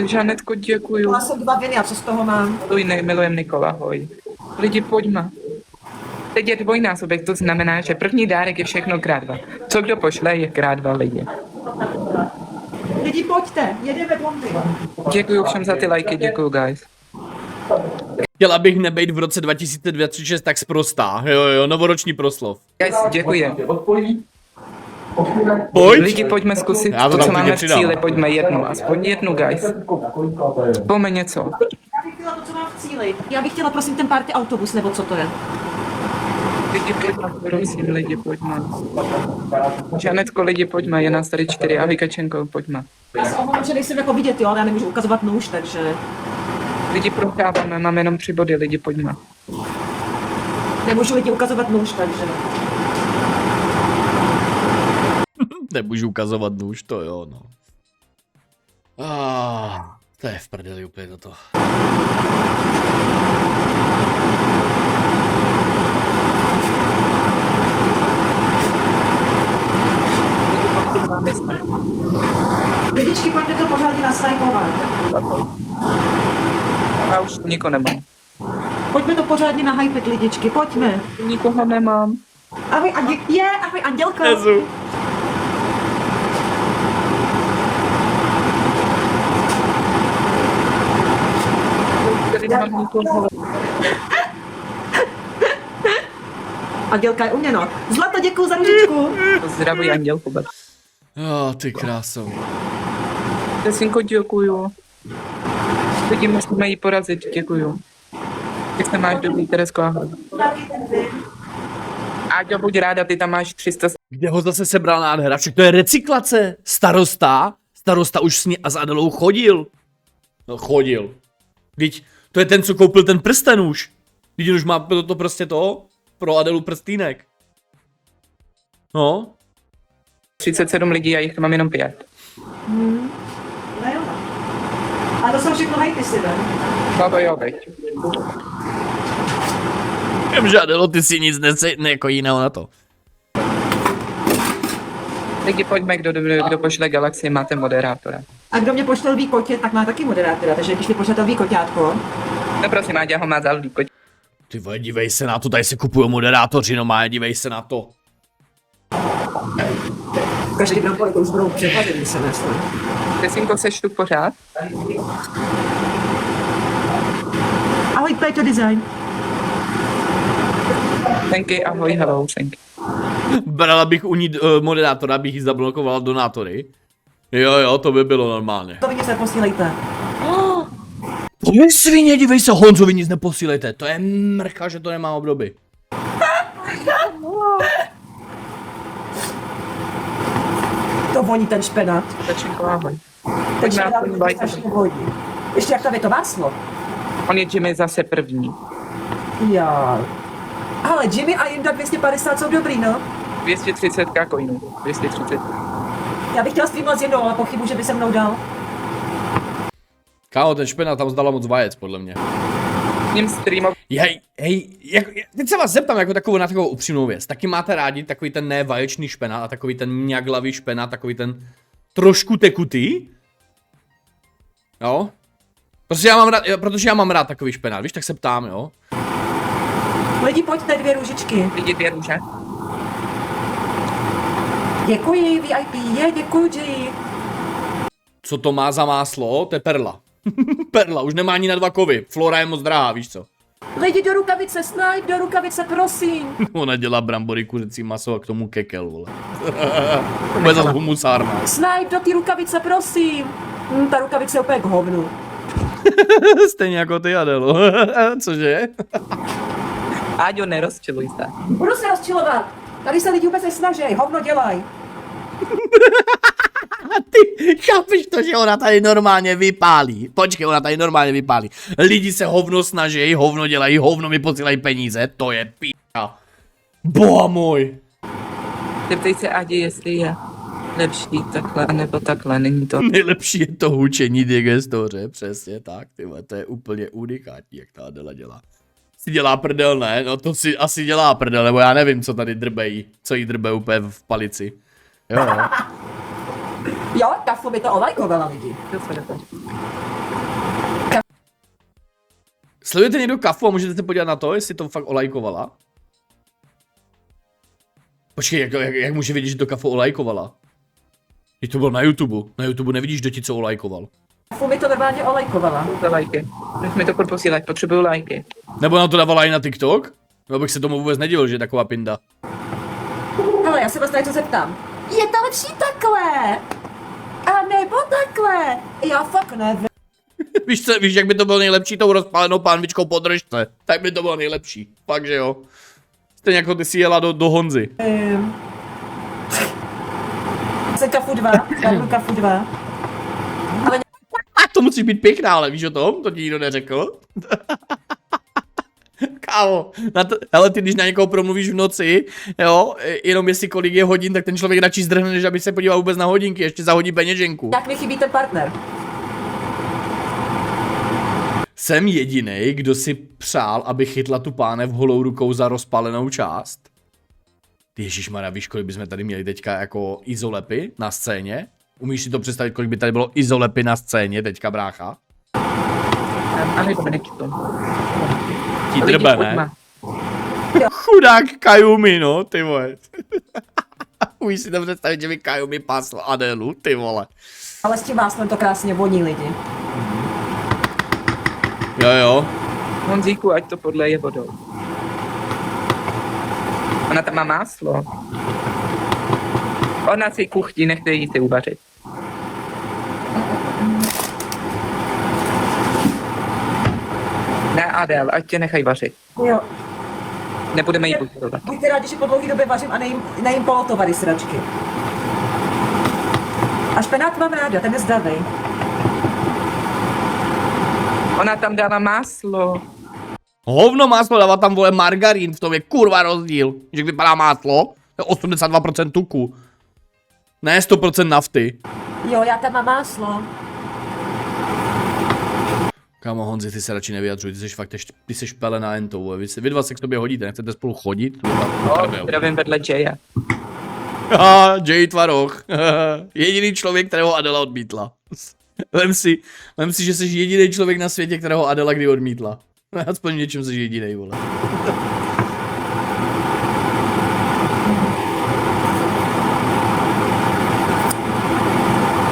Speaker 3: Žanetko, děkuju.
Speaker 2: Já jsem 2 viny a co z toho mám?
Speaker 3: Milujem Nikola, hoj. Lidi, pojďme. Teď je dvojnásobek, to znamená, že první dárek je všechno krát 2. Co kdo pošle, je krát 2 lidi.
Speaker 2: Lidi, pojďte, jedeme bomby.
Speaker 3: Děkuju všem za ty lajky, děkuju, guys.
Speaker 1: Chtěla bych nebejt v roce 2026 tak sprostá. Jo, novoroční proslov.
Speaker 3: Guys, děkuji.
Speaker 1: Pojď.
Speaker 3: Lidi, pojďme zkusit
Speaker 1: Já to
Speaker 3: to,
Speaker 1: tam
Speaker 3: co
Speaker 1: klidně
Speaker 3: máme v
Speaker 1: přidám.
Speaker 3: cíli, pojďme jednu, aspoň jednu, guys. Pojďme něco.
Speaker 2: Já bych chtěla to, co mám v cíli. Já bych chtěla, prosím, ten party autobus, nebo co to je.
Speaker 3: Lidi, pojďme, prosím, lidi, pojďme. Žanetko, lidi, pojďme, je nás tady 4, ahoj Kačenko, pojďme.
Speaker 2: Já se omlouvám, že nejsem jako vidět, jo, ale já nemůžu ukazovat nůž, takže...
Speaker 3: Lidi, prohráváme, máme jenom 3 body, lidi, pojďme.
Speaker 2: Nemůžu lidi ukazovat nůž, takže...
Speaker 1: Nemůžu ukazovat nůž, to jo, no. To je v prdeli úplně toto.
Speaker 2: Lidičky, pojďte to pořádně nastajkovat.
Speaker 3: Já už nikoho nemám.
Speaker 2: Pojďme to pořádně nahypit, lidičky, pojďme.
Speaker 3: Nikoho nemám.
Speaker 2: Ahoj, ahoj, Andělko.
Speaker 1: Jezu.
Speaker 3: Tady nemám nikoho.
Speaker 2: Andělka je u mě, no. Zlato, děkuju za ružičku.
Speaker 3: Pozdravuj Andělku.
Speaker 1: Jo, ty krásou.
Speaker 3: Tesinko, děkuju. Lidi musíme jí porazit, děkuju. Jak se máš dobrý, Teresko, ahoj. Áďo, buď ráda, ty tam máš 300.
Speaker 1: Kde ho zase sebral nádhera? Však to je recyklace. Starosta už s ní a s Adelou chodil. No chodil. Vždyť to je ten, co koupil ten prsten už. Vždyť už má to prostě to pro Adelu prstýnek. No.
Speaker 3: 37 lidí a jich mám jenom 5.
Speaker 2: No jo. A to jsou všechno hejty, ne?
Speaker 3: Babo, jo, veď.
Speaker 1: Vím, že Adelo, ty si nic jako jiného na to.
Speaker 3: Lidi, pojďme, kdo pošle Galaxii, máte moderátora.
Speaker 2: A kdo mě pošle lví kotě, tak má taky moderátora, takže když mi pošlete lví koťátko.
Speaker 3: No prosím, Áďa ho má za lví, pojď.
Speaker 1: Ty vole, dívej se na to, tady se kupují moderátoři, no má, dívej se na to.
Speaker 2: Každý budou kolik už budou překladěný, se myslím.
Speaker 3: Tesinko, seš tu pořád?
Speaker 2: Ahoj, Péťo Design.
Speaker 3: Senky, ahoj, hello, Senky.
Speaker 1: Brala bych u ní moderátora, abych jí zablokovala donátory. Jo, to by bylo normálně.
Speaker 2: To vy nic neposílejte.
Speaker 1: To je svině, dívej se, Honzovi nic neposílejte, to je mrcha, že to nemá obdoby.
Speaker 2: To voní ten špenát.
Speaker 3: Tesinko, ahoj.
Speaker 2: Ten
Speaker 3: Pojďme
Speaker 2: špenát
Speaker 3: aspoň bajku.
Speaker 2: strašně voní. Ještě jak to je to máslo.
Speaker 3: On je Jimmy zase první.
Speaker 2: Já. Ale Jimmy a Jinda 250 jsou dobrý, no.
Speaker 3: 230 coinů. 230.
Speaker 2: Já bych chtěla streamovat s Jindou, ale pochybu, že by se mnou dal.
Speaker 1: Kámo, ten špenát tam zdala moc vajec, podle mě.
Speaker 3: S ním streamov.
Speaker 1: Teď se vás zeptám jako na takovou upřímnou věc. Taky máte rádi takový ten nevaječný špenát a takový ten mňaglavý špenát, takový ten trošku tekutý? Jo? Protože já mám rád takový špenát, víš, tak se ptám, jo?
Speaker 2: Lidi, pojďte, 2 růžičky.
Speaker 3: Lidi, 2 růže.
Speaker 2: Děkuji, VIP, děkuji, G.
Speaker 1: Co to má za máslo? To je perla. Perla, už nemá ani na 2 kovy. Flora je moc drahá, víš co?
Speaker 2: Lidi, do rukavice, snipe, do rukavice, prosím.
Speaker 1: Ona dělá brambory, kuřecí maso a k tomu kekel, vole. Bude zase humusárna.
Speaker 2: Snipe, do té rukavice, prosím. Ta rukavice je úplně k hovnu.
Speaker 1: Stejně jako ty, Adelo. Cože?
Speaker 3: Áďo, nerozčiluj se.
Speaker 2: Budu se rozčilovat. Tady se lidi vůbec nesnažej, hovno dělaj.
Speaker 1: Ty chápeš to, že ona tady normálně vypálí. Počkej, ona tady normálně vypálí. Lidi se hovno snaží, hovno dělají, hovno mi posílají peníze. To je p***a. Boha můj.
Speaker 3: Zeptej se Ádě, jestli je lepší takhle, nebo takhle, není to.
Speaker 1: Nejlepší je to hučení digestoře, přesně tak, tyhle, to je úplně unikátní, jak ta Adela dělá. Si dělá prdel, ne? No to si asi dělá prdel, nebo já nevím, co tady drbejí, co jí drbe úplně v palici. Jo.
Speaker 2: Jo, Kafu by to olajkovala lidi.
Speaker 1: Sledujete někdo Kafu a můžete se podívat na to, jestli to fakt olajkovala? Počkej, jak může vidět, že to Kafu olajkovala? Je to bylo na YouTube. Na YouTube nevidíš, kdo ti co olajkoval.
Speaker 2: Kafu by to normálně olajkovala.
Speaker 3: Za lajky. Nech mi to furt posílat, potřebuju lajky.
Speaker 1: Nebo na to dávala i na TikTok? No bych se tomu vůbec nedivil, že je taková pinda.
Speaker 2: Ale já se vás na něco zeptám. Je to lepší takhle? A nebo takhle? Já fakt nevím.
Speaker 1: Víš, jak by to bylo nejlepší tou rozpálenou pánvičkou po držce? Tak by to bylo nejlepší. Fakt, že jo. Stejně jako ty si jela do Honzy.
Speaker 2: Jsem Kafu 2, já budu Kafu 2.
Speaker 1: A to musí být pěkná, ale víš o tom? To ti nikdo neřekl. Kámo, hele, ty když na někoho promluvíš v noci, jo, jenom jestli kolik je hodin, tak ten člověk radši zdrhne, než aby se podíval vůbec na hodinky, ještě zahodí peněženku.
Speaker 2: Jak mi chybí ten partner?
Speaker 1: Jsem jedinej, kdo si přál, aby chytla tu pánev holou rukou za rozpálenou část. Ježišmarja, víš, kolik bychom tady měli teďka jako izolepy na scéně? Umíš si to představit, kolik by tady bylo izolepy na scéně teďka, brácha?
Speaker 3: Ale to nečtu.
Speaker 1: Ti drbe, ne? Chudák Kajumi, no, ty vole. Umíš si to představit, že by Kajumi pásl Adelu, ty vole.
Speaker 2: Ale s tím máslem to krásně voní lidi.
Speaker 1: Jo.
Speaker 3: Honzíku, ať to podleje vodou. Ona tam má máslo. Ona si kuchtí, nechce jí si uvařit. Ne, Adel, ať tě nechají vařit.
Speaker 2: Jo.
Speaker 3: Nebudeme jí pozorovat.
Speaker 2: Buďte rádi, že po dlouhé době vařím a nejím polotovary sračky. A špenát mám ráda, ten je zdravý.
Speaker 3: Ona tam dala máslo.
Speaker 1: Hovno máslo, dává tam vole margarín, v tom je kurva rozdíl. Že jak vypadá máslo, to je 82% tuku. Ne 100% nafty.
Speaker 2: Jo, já tam mám máslo.
Speaker 1: Kámo Honzi, ty se radši nevyjadřuj, ty jsi fakt, ty jsi pelená entou, vy dva se k tobě hodíte, nechcete spolu chodit?
Speaker 3: Zdravím vedle Jaya.
Speaker 1: Haha, Jay Tvaroch. Jediný člověk, kterého Adela odmítla. Vem si, že jsi jediný člověk na světě, kterého Adela kdy odmítla. Aspoň v něčem jsi jedinej, vole.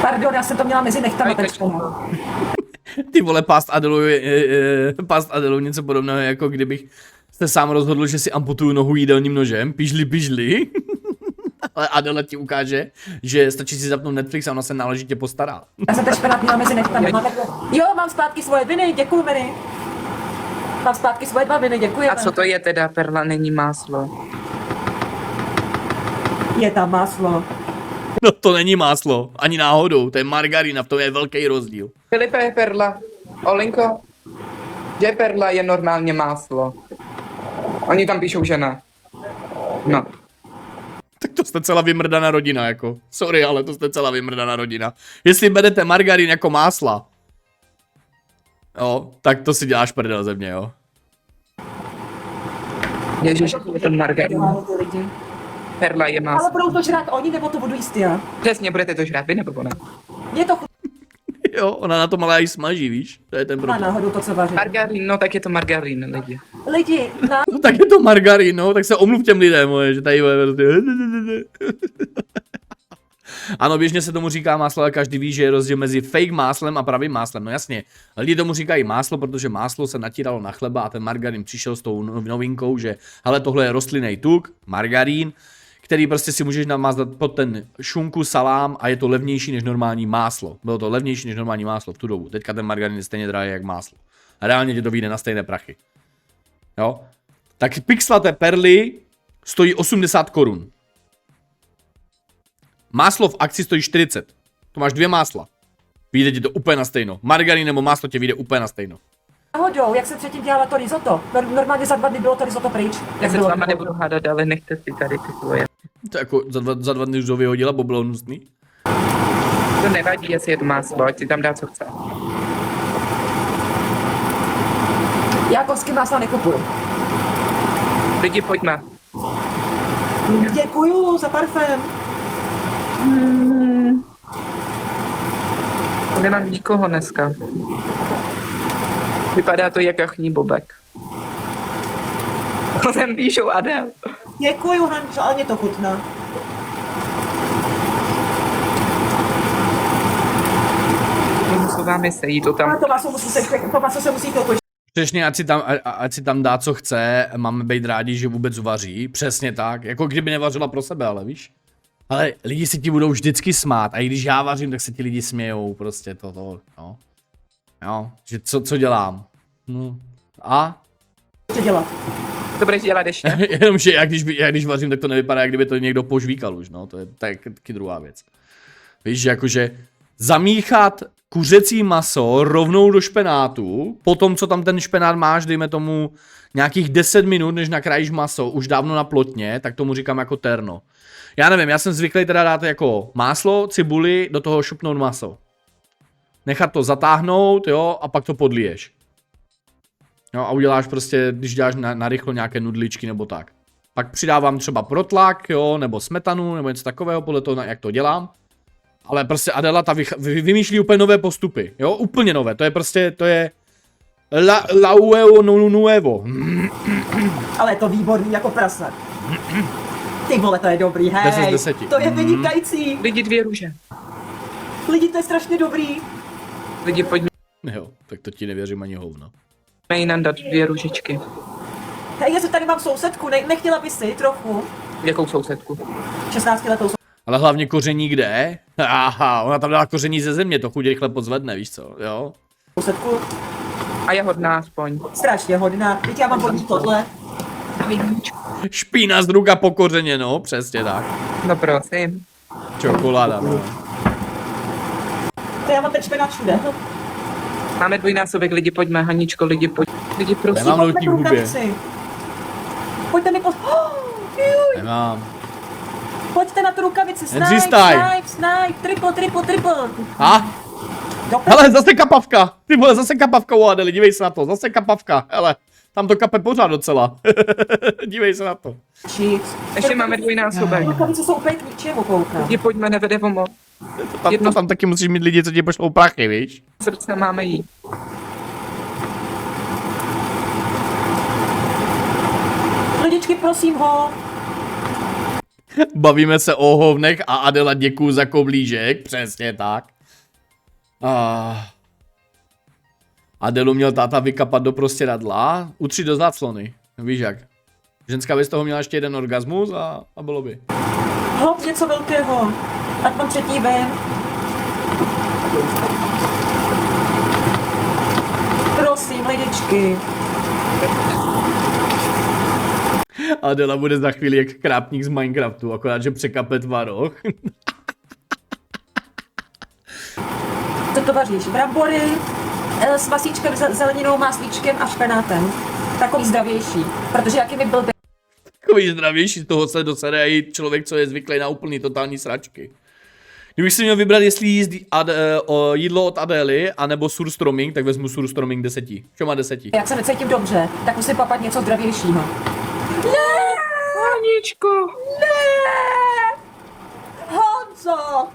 Speaker 2: Pardon, já jsem to měla mezi nechtama ten špenát.
Speaker 1: Ty vole, past Adelu něco podobného, jako kdybych se sám rozhodl, že si amputuju nohu jídelním nožem, pižli. Ale Adela ti ukáže, že stačí si zapnout Netflix a ona se náležitě postará.
Speaker 2: Já jsem ten špenát měla mezi nechtama. Jo, mám zpátky svoje viny, děkuju Mini. Mám zpátky svoje 2 viny, děkuji.
Speaker 3: A co to je teda, Perla, není máslo?
Speaker 2: Je tam máslo.
Speaker 1: No to není máslo, ani náhodou, to je margarín a v tom je velký rozdíl.
Speaker 3: Filipe je Perla. Olinko, že Perla je normálně máslo. Oni tam píšou žena. No.
Speaker 1: Tak to jste celá vymrdaná rodina, jako. Sorry, ale to jste celá vymrdaná rodina. Jestli berete margarín jako másla, jo, tak to si děláš prdel ze mě, jo.
Speaker 3: Ježiš, je to margarín. Perla je
Speaker 2: Ale
Speaker 3: máslo.
Speaker 2: budou to žrát oni, nebo to budu jíst já?
Speaker 3: Přesně, budete to žrát vy, nebo ona?
Speaker 2: Je to
Speaker 1: Jo, ona na to malá i smaží, víš? To je ten
Speaker 2: chutná
Speaker 1: problém.
Speaker 2: náhodou to, co vařím.
Speaker 3: Margarín, no tak je to margarín, lidi.
Speaker 2: Lidi,
Speaker 1: No tak je to margarín, no, tak se omluv těm lidem, moje, že tady bude prostě... Ano, běžně se tomu říká máslo, ale každý ví, že je rozdíl mezi fake máslem a pravým máslem. No jasně, lidi tomu říkají máslo, protože máslo se natíralo na chleba a ten margarín přišel s tou novinkou, že hele, tohle je rostlinný tuk, margarín, který prostě si můžeš namázat pod ten šunku, salám a je to levnější než normální máslo. Bylo to levnější než normální máslo v tu dobu. Teďka ten margarín je stejně drahý jak máslo. A reálně tě to vyjde na stejné prachy. Jo? Tak pixlaté perly stojí 80 korun. Máslo v akci stojí 40. To máš 2 másla. Vyjde ti to úplně na stejno. Margarín nebo máslo tě vyjde úplně na stejno.
Speaker 2: náhodou, jak jsem předtím dělala to risotto. Normálně za 2 dny bylo to risotto pryč.
Speaker 3: Já se s váma nebudu hádat, ale nechte si tady ty svoje.
Speaker 1: To jako za dva dny už to vyhodila, bo bylo hnusný.
Speaker 3: To nevadí, jestli je to máslo, ať si tam dá, co chce.
Speaker 2: Já kovský másla nekupuju.
Speaker 3: Lidi, pojďme.
Speaker 2: Děkuju za parfém.
Speaker 3: Nemám nikoho dneska. Vypadá to jak jachní bobek. To jsem píšou Adel.
Speaker 2: Děkuju, Hančo, ale mě to chutná.
Speaker 3: Musím vámi sejít, to
Speaker 2: A
Speaker 3: tam.
Speaker 2: to maso se musí chvilku.
Speaker 1: Přesně, ať si tam dá, co chce, máme být rádi, že vůbec uvaří. Přesně tak, jako kdyby nevařila pro sebe, ale víš. Ale lidi si ti budou vždycky smát a i když já vařím, tak se ti lidi smějou, prostě toto, no. Jo, že co dělám? No. A?
Speaker 2: Co dělat?
Speaker 3: To budeš dělat ještě.
Speaker 1: Jenomže já když vařím, tak to nevypadá, jak kdyby to někdo požvíkal už, no, to je taky druhá věc. Víš, že jakože zamíchat kuřecí maso rovnou do špenátu, potom co tam ten špenát máš, dejme tomu nějakých 10 minut, než nakrájíš maso, už dávno na plotně, tak tomu říkám jako terno. Já nevím, já jsem zvyklý teda dát jako máslo, cibuli, do toho šupnout maso. Nechat to zatáhnout, jo, a pak to podliješ. No a uděláš prostě, když děláš na rychlo nějaké nudličky nebo tak. Pak přidávám třeba protlak, jo, nebo smetanu, nebo něco takového, podle toho, jak to dělám. Ale prostě Adela ta vymýšlí úplně nové postupy, jo, úplně nové, to je prostě, to je la nuevo.
Speaker 2: Ale je to výborný jako prasa. Ty vole, to je dobrý,
Speaker 1: 10 z
Speaker 2: hej.
Speaker 1: 10.
Speaker 2: To je vynikající.
Speaker 3: Lidi, 2 růže.
Speaker 2: Lidi, to je strašně dobrý.
Speaker 3: Lidi, pojďme
Speaker 1: Jo, tak to ti nevěřím ani hovno.
Speaker 3: jinam dát 2 růžičky.
Speaker 2: Hej, jestli tady mám sousedku, nechtěla by si trochu.
Speaker 3: Jakou sousedku?
Speaker 2: 16letou
Speaker 1: Ale hlavně koření kde? Aha, ona tam dala koření ze země, to chuť rychle pozvedne, víš co, jo?
Speaker 2: sousedku.
Speaker 3: A je hodná aspoň.
Speaker 2: Strašně hodná. Teď já mám pod ní tohle.
Speaker 3: A vidíčko.
Speaker 1: Špína z druga po kořeně, no, přesně tak.
Speaker 3: No prosím.
Speaker 1: Čokoláda, no.
Speaker 2: To já mám ten špenát všude.
Speaker 3: Máme dvojnásobek, lidi, pojďme, Haničko, lidi, pojď. Lidi, prosím.
Speaker 1: Nemám
Speaker 2: Pojďme
Speaker 1: loutník v hubě.
Speaker 2: rukavici. Pojďte mi juj,
Speaker 1: Nemám.
Speaker 2: pojďte na tu rukavici. Snipe,
Speaker 1: Nezřístaj.
Speaker 2: snipe, snipe. Triple.
Speaker 1: A?
Speaker 2: Dopad.
Speaker 1: Hele, zase kapavka. Ty vole, zase kapavka u Adely, dívej se na to, zase kapavka, hele. Tam to kape pořád docela. Dívej se na to.
Speaker 3: Ještě máme dvojnásobek.
Speaker 2: Rukavice jsou úplně k ničemu, koukám.
Speaker 3: Lidi, pojďme, nevede vomo.
Speaker 1: Tam taky musíš mít lidi, co ti pošlou prachy, víš?
Speaker 3: Srdce máme jí.
Speaker 2: Lidičky, prosím ho.
Speaker 1: Bavíme se o hovnech a Adela děkuju za koblížek, přesně tak. Adelu měl táta vykapat do prostěradla, utřít do záclony, víš jak. Ženská by z toho měla ještě jeden orgasmus a bylo by.
Speaker 2: Hop, něco velkého. Ať mám třetí ven. Prosím, lidičky.
Speaker 1: Adela bude za chvíli jak krápník z Minecraftu, akorát že překape tvaroh.
Speaker 2: Co to vaříš? Brambory s masíčkem, zeleninou, máslíčkem a špenátem. Takový zdravější, protože jaký mi byl
Speaker 1: Takový zdravější, z toho se dosere i člověk, co je zvyklý na úplný totální sračky. Kdybych si měl vybrat, jestli jíst jídlo od Adely, anebo surströmming, tak vezmu surströmming 10. Čo má 10?
Speaker 2: Jak se necítím dobře, tak musím papat něco zdravějšího.
Speaker 3: Haničko.
Speaker 2: Ne! Honzo!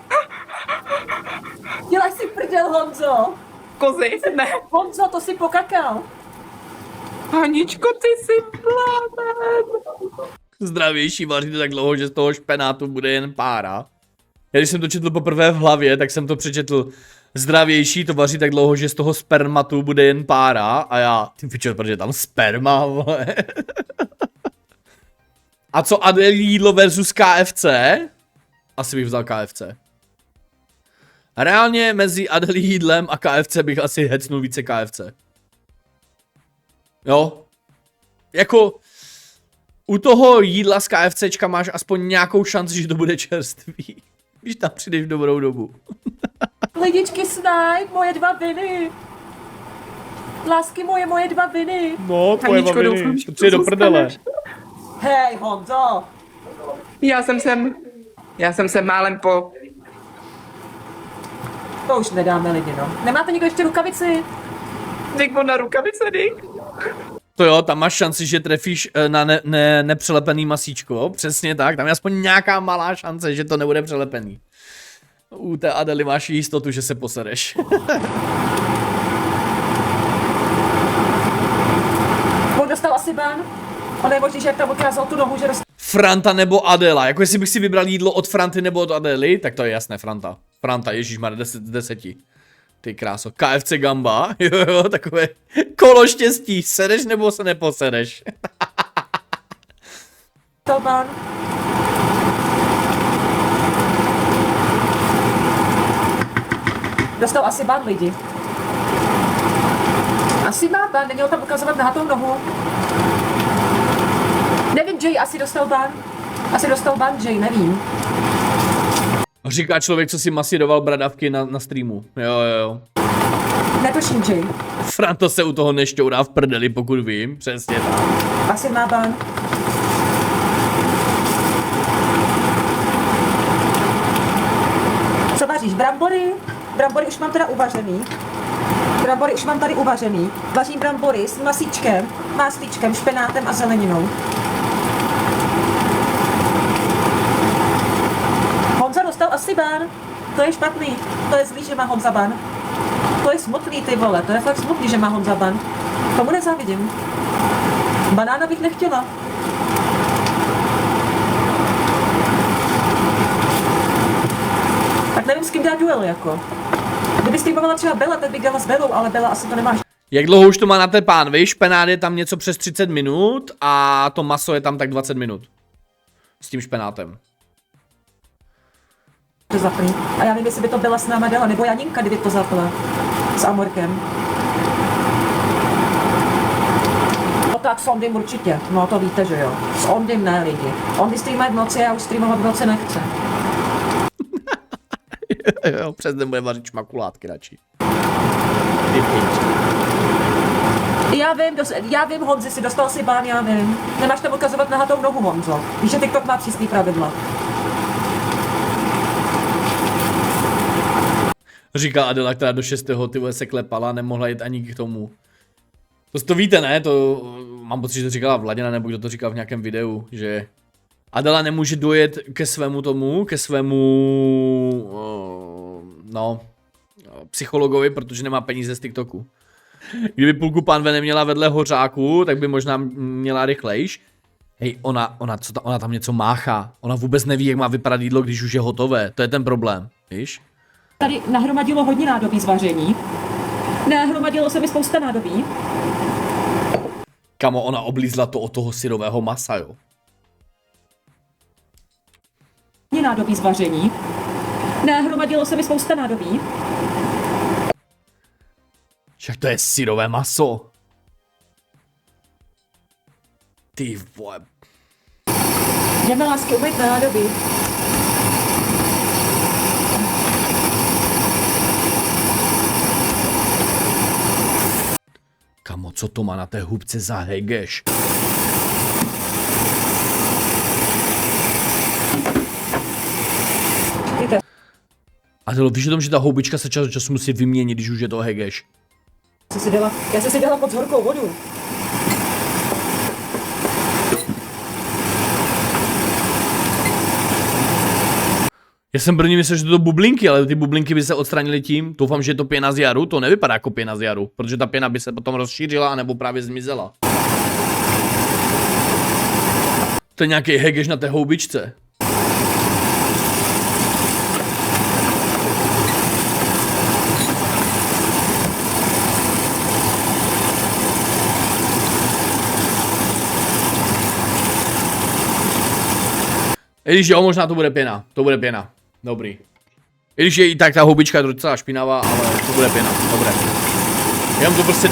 Speaker 2: Dělaj si prdel, Honzo!
Speaker 3: Kozy, ne.
Speaker 2: Honzo, to si pokakal.
Speaker 3: Haničko, ty jsi plamen.
Speaker 1: Zdravější vaří tak dlouho, že z toho špenátu bude jen pára. Já když jsem to četl poprvé v hlavě, tak jsem to přečetl zdravější, to vaří tak dlouho, že z toho spermatu bude jen pára a já, ty pičo, protože tam sperma, vole. A co Adel jídlo versus KFC? Asi bych vzal KFC. Reálně mezi Adel jídlem a KFC bych asi hecnul více KFC. Jo. Jako u toho jídla z KFCčka máš aspoň nějakou šanci, že to bude čerstvý. Když tam přijdeš v dobrou dobu.
Speaker 2: Lidičky, Snipe, moje 2 viny. Lásky moje 2 viny.
Speaker 1: No, tvoje
Speaker 3: Haničko,
Speaker 1: babiny.
Speaker 3: doufám, že
Speaker 1: To přijde
Speaker 3: to
Speaker 1: do prdele.
Speaker 3: zůstaneš.
Speaker 2: Hej, Honzo.
Speaker 3: Já jsem se málem po...
Speaker 2: To už nedáme lidi, no. Nemáte někdo ještě rukavici?
Speaker 3: Dík na rukavice, dík.
Speaker 1: To jo, tam máš šanci, že trefíš na nepřelepený masíčko. Přesně tak, tam je aspoň nějaká malá šance, že to nebude přelepený. U té Adely máš jistotu, že se posereš.
Speaker 2: On dostal asi ban. On je možný, že jak tam ukázal tu nohu, že dostal.
Speaker 1: Franta nebo Adela, jako jestli bych si vybral jídlo od Franty nebo od Adely, tak to je jasné, Franta. Franta, ježíšmar, 10 z 10. Ty kráso, KFC Gamba, jo, takové kolo štěstí, sedeš nebo se neposedeš.
Speaker 2: Dostal ban. Dostal asi ban lidi. Asi má ban, neměl tam ukazovat nahatou nohu. Nevím, Jay asi dostal ban. Asi dostal ban, Jay, nevím.
Speaker 1: Říká člověk, co si masíroval bradavky na streamu. Jo.
Speaker 2: Netuším, Jay.
Speaker 1: Franto se u toho nešťourá v prdeli, pokud vím, přesně tak.
Speaker 2: Asi má ban. Co vaříš? Brambory? Brambory už mám teda uvařený. Brambory už mám tady uvařený. Vařím brambory s masíčkem, máslíčkem, špenátem a zeleninou. Honza dostal asi ban. To je špatný. To je zlý, že má Honza ban. To je smutný, ty vole. To je fakt smutný, že má Honza ban. Tomu nezávidím. Banána bych nechtěla. Tak nevím, s kým dá duel, jako. Kdyby streamovala třeba Bella, tak bych dala s Bellou, ale Bella asi to nemáš.
Speaker 1: Jak dlouho už to má na té pánvi? Špenát je tam něco přes 30 minut a to maso je tam tak 20 minut. S tím špenátem.
Speaker 2: To zapli. A já nevím, jestli by to byla s náma dala, nebo Janinka, kdyby to zapla. S Amorkem. No tak s Ondym určitě, no to víte, že jo. S Ondym ne lidi. Ondy streamuje v noci, já už streamovat v noci nechce.
Speaker 1: Jo, přes den bude vařit šmakulátky radši.
Speaker 2: Já vím, Honzi, si dostal si bán, já vím. Nemáš tam ukazovat nahatou nohu, Honzo. Víš, že TikTok má přísný pravidla.
Speaker 1: Říká Adela, která do 6. ty vole se klepala, nemohla jít ani k tomu. To víte, ne? To mám pocit, že to říkala Vladina, nebo kdo to říkal v nějakém videu, že Adela nemůže dojet ke svému psychologovi, protože nemá peníze z TikToku. Kdyby půlku pánve neměla vedle hořáku, tak by možná měla rychlejš. Hej, ona tam něco máchá. Ona vůbec neví, jak má vypadat jídlo, když už je hotové. To je ten problém, víš?
Speaker 2: Tady nahromadilo hodně nádobí z vaření. Nahromadilo se mi spousta nádobí.
Speaker 1: Kamo, ona oblízla to od toho syrového masa, jo.
Speaker 2: Hodně nádobí z vaření. Nahromadilo se mi spousta nádobí.
Speaker 1: Však to je syrové maso. Ty vole.
Speaker 2: Jdeme lásky umýt nádobí.
Speaker 1: Kamo, co to má na té hubce za hegeš? Adelo, víš o tom, že ta houbička se čas od času musí vyměnit, když už je to hegeš?
Speaker 2: Já jsem si dala pod horkou vodu.
Speaker 1: Já jsem první myslel, že to bublinky, ale ty bublinky by se odstranily tím. Doufám, že je to pěna z jaru. To nevypadá jako pěna z jaru, protože ta pěna by se potom rozšířila, anebo právě zmizela. To je nějaký hegeš na té houbičce. I když jo, možná to bude pěna. To bude pěna. Dobrý. I když je i tak ta houbička docela špinavá, ale to bude pěna. Dobré. Jenom to prostě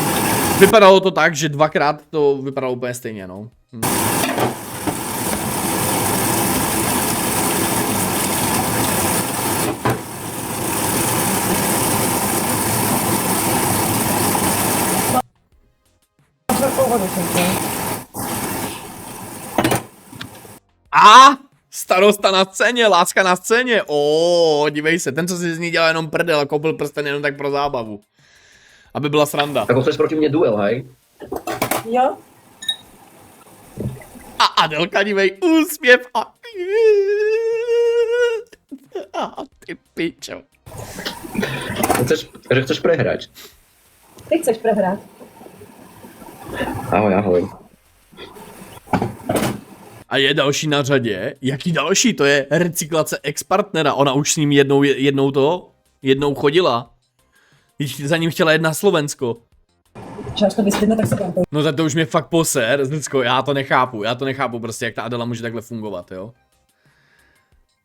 Speaker 1: vypadalo to tak, že dvakrát to vypadalo úplně stejně, no. A starosta na scéně, láska na scéně. Dívej se, ten, co si z ní dělal jenom prdel a koupil prsten jenom tak pro zábavu. Aby byla sranda.
Speaker 5: Tak chceš proti mě duel, hej?
Speaker 2: Jo?
Speaker 1: A Adelka, dívej, úsměv a... ty pičo.
Speaker 5: Chceš prehrať?
Speaker 2: Ty chceš prehrát.
Speaker 5: Ahoj, ahoj.
Speaker 1: A je další na řadě. Jaký další? To je recyklace ex-partnera. Ona už s ním jednou chodila. Když za ním chtěla jet na Slovensko.
Speaker 2: Že až to vystydne, tak se tam to...
Speaker 1: No tak to už mě fakt poser, Zlicko, já to nechápu prostě, jak ta Adela může takhle fungovat, jo.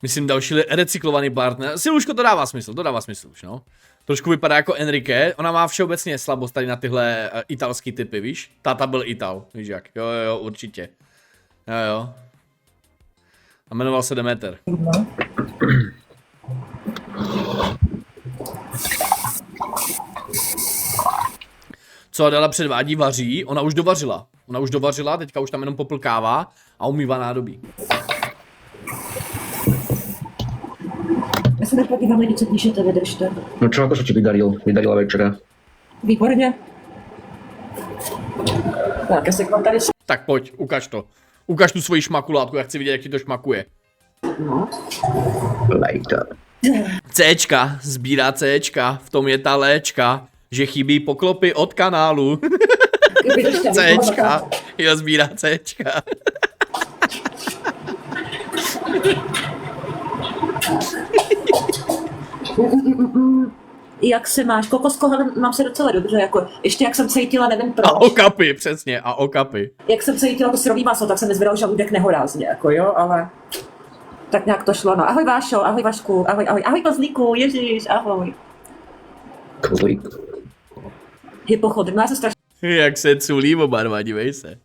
Speaker 1: Myslím další recyklovaný partner. Siluško, to dává smysl už, no. Trošku vypadá jako Enrique, ona má všeobecně slabost tady na tyhle italský typy, víš? Táta byl Ital, víš jak, jo, určitě. Jo. A jmenoval se Demeter. Co Adela předvádí, vaří, ona už dovařila, teďka už tam jenom poplkává a umývá nádobí.
Speaker 4: Já se nepodívám lidi, co píšete, vydržte.
Speaker 5: No čo, ako sa ti vydarila večera?
Speaker 2: Výborně. Tak, já si mám tady...
Speaker 1: Tak pojď, ukaž to. Ukaž tu svoji šmakulátku, já chci vidět, jak ti to šmakuje.
Speaker 5: Lejta.
Speaker 1: Cčka, sbírá Cčka, v tom je ta léčka, že chybí poklopy od kanálu. Cčka, jo, sbírá Cčka.
Speaker 4: Jak se máš? Kokosko, hele, mám se docela dobře, jako, ještě jak jsem cítila, nevím proč.
Speaker 1: A okapy, přesně, a okapy.
Speaker 4: Jak jsem cítila to syrový maso, tak jsem mi zvedal žaludek nehorázně, jako jo, ale tak nějak to šlo, no. Ahoj Vášo, ahoj Vašku, ahoj Kozlíku, ježíš, ahoj.
Speaker 5: Kozlík.
Speaker 4: Hypochodr, já se strašně
Speaker 1: Jak se culí oba dva, dívej se.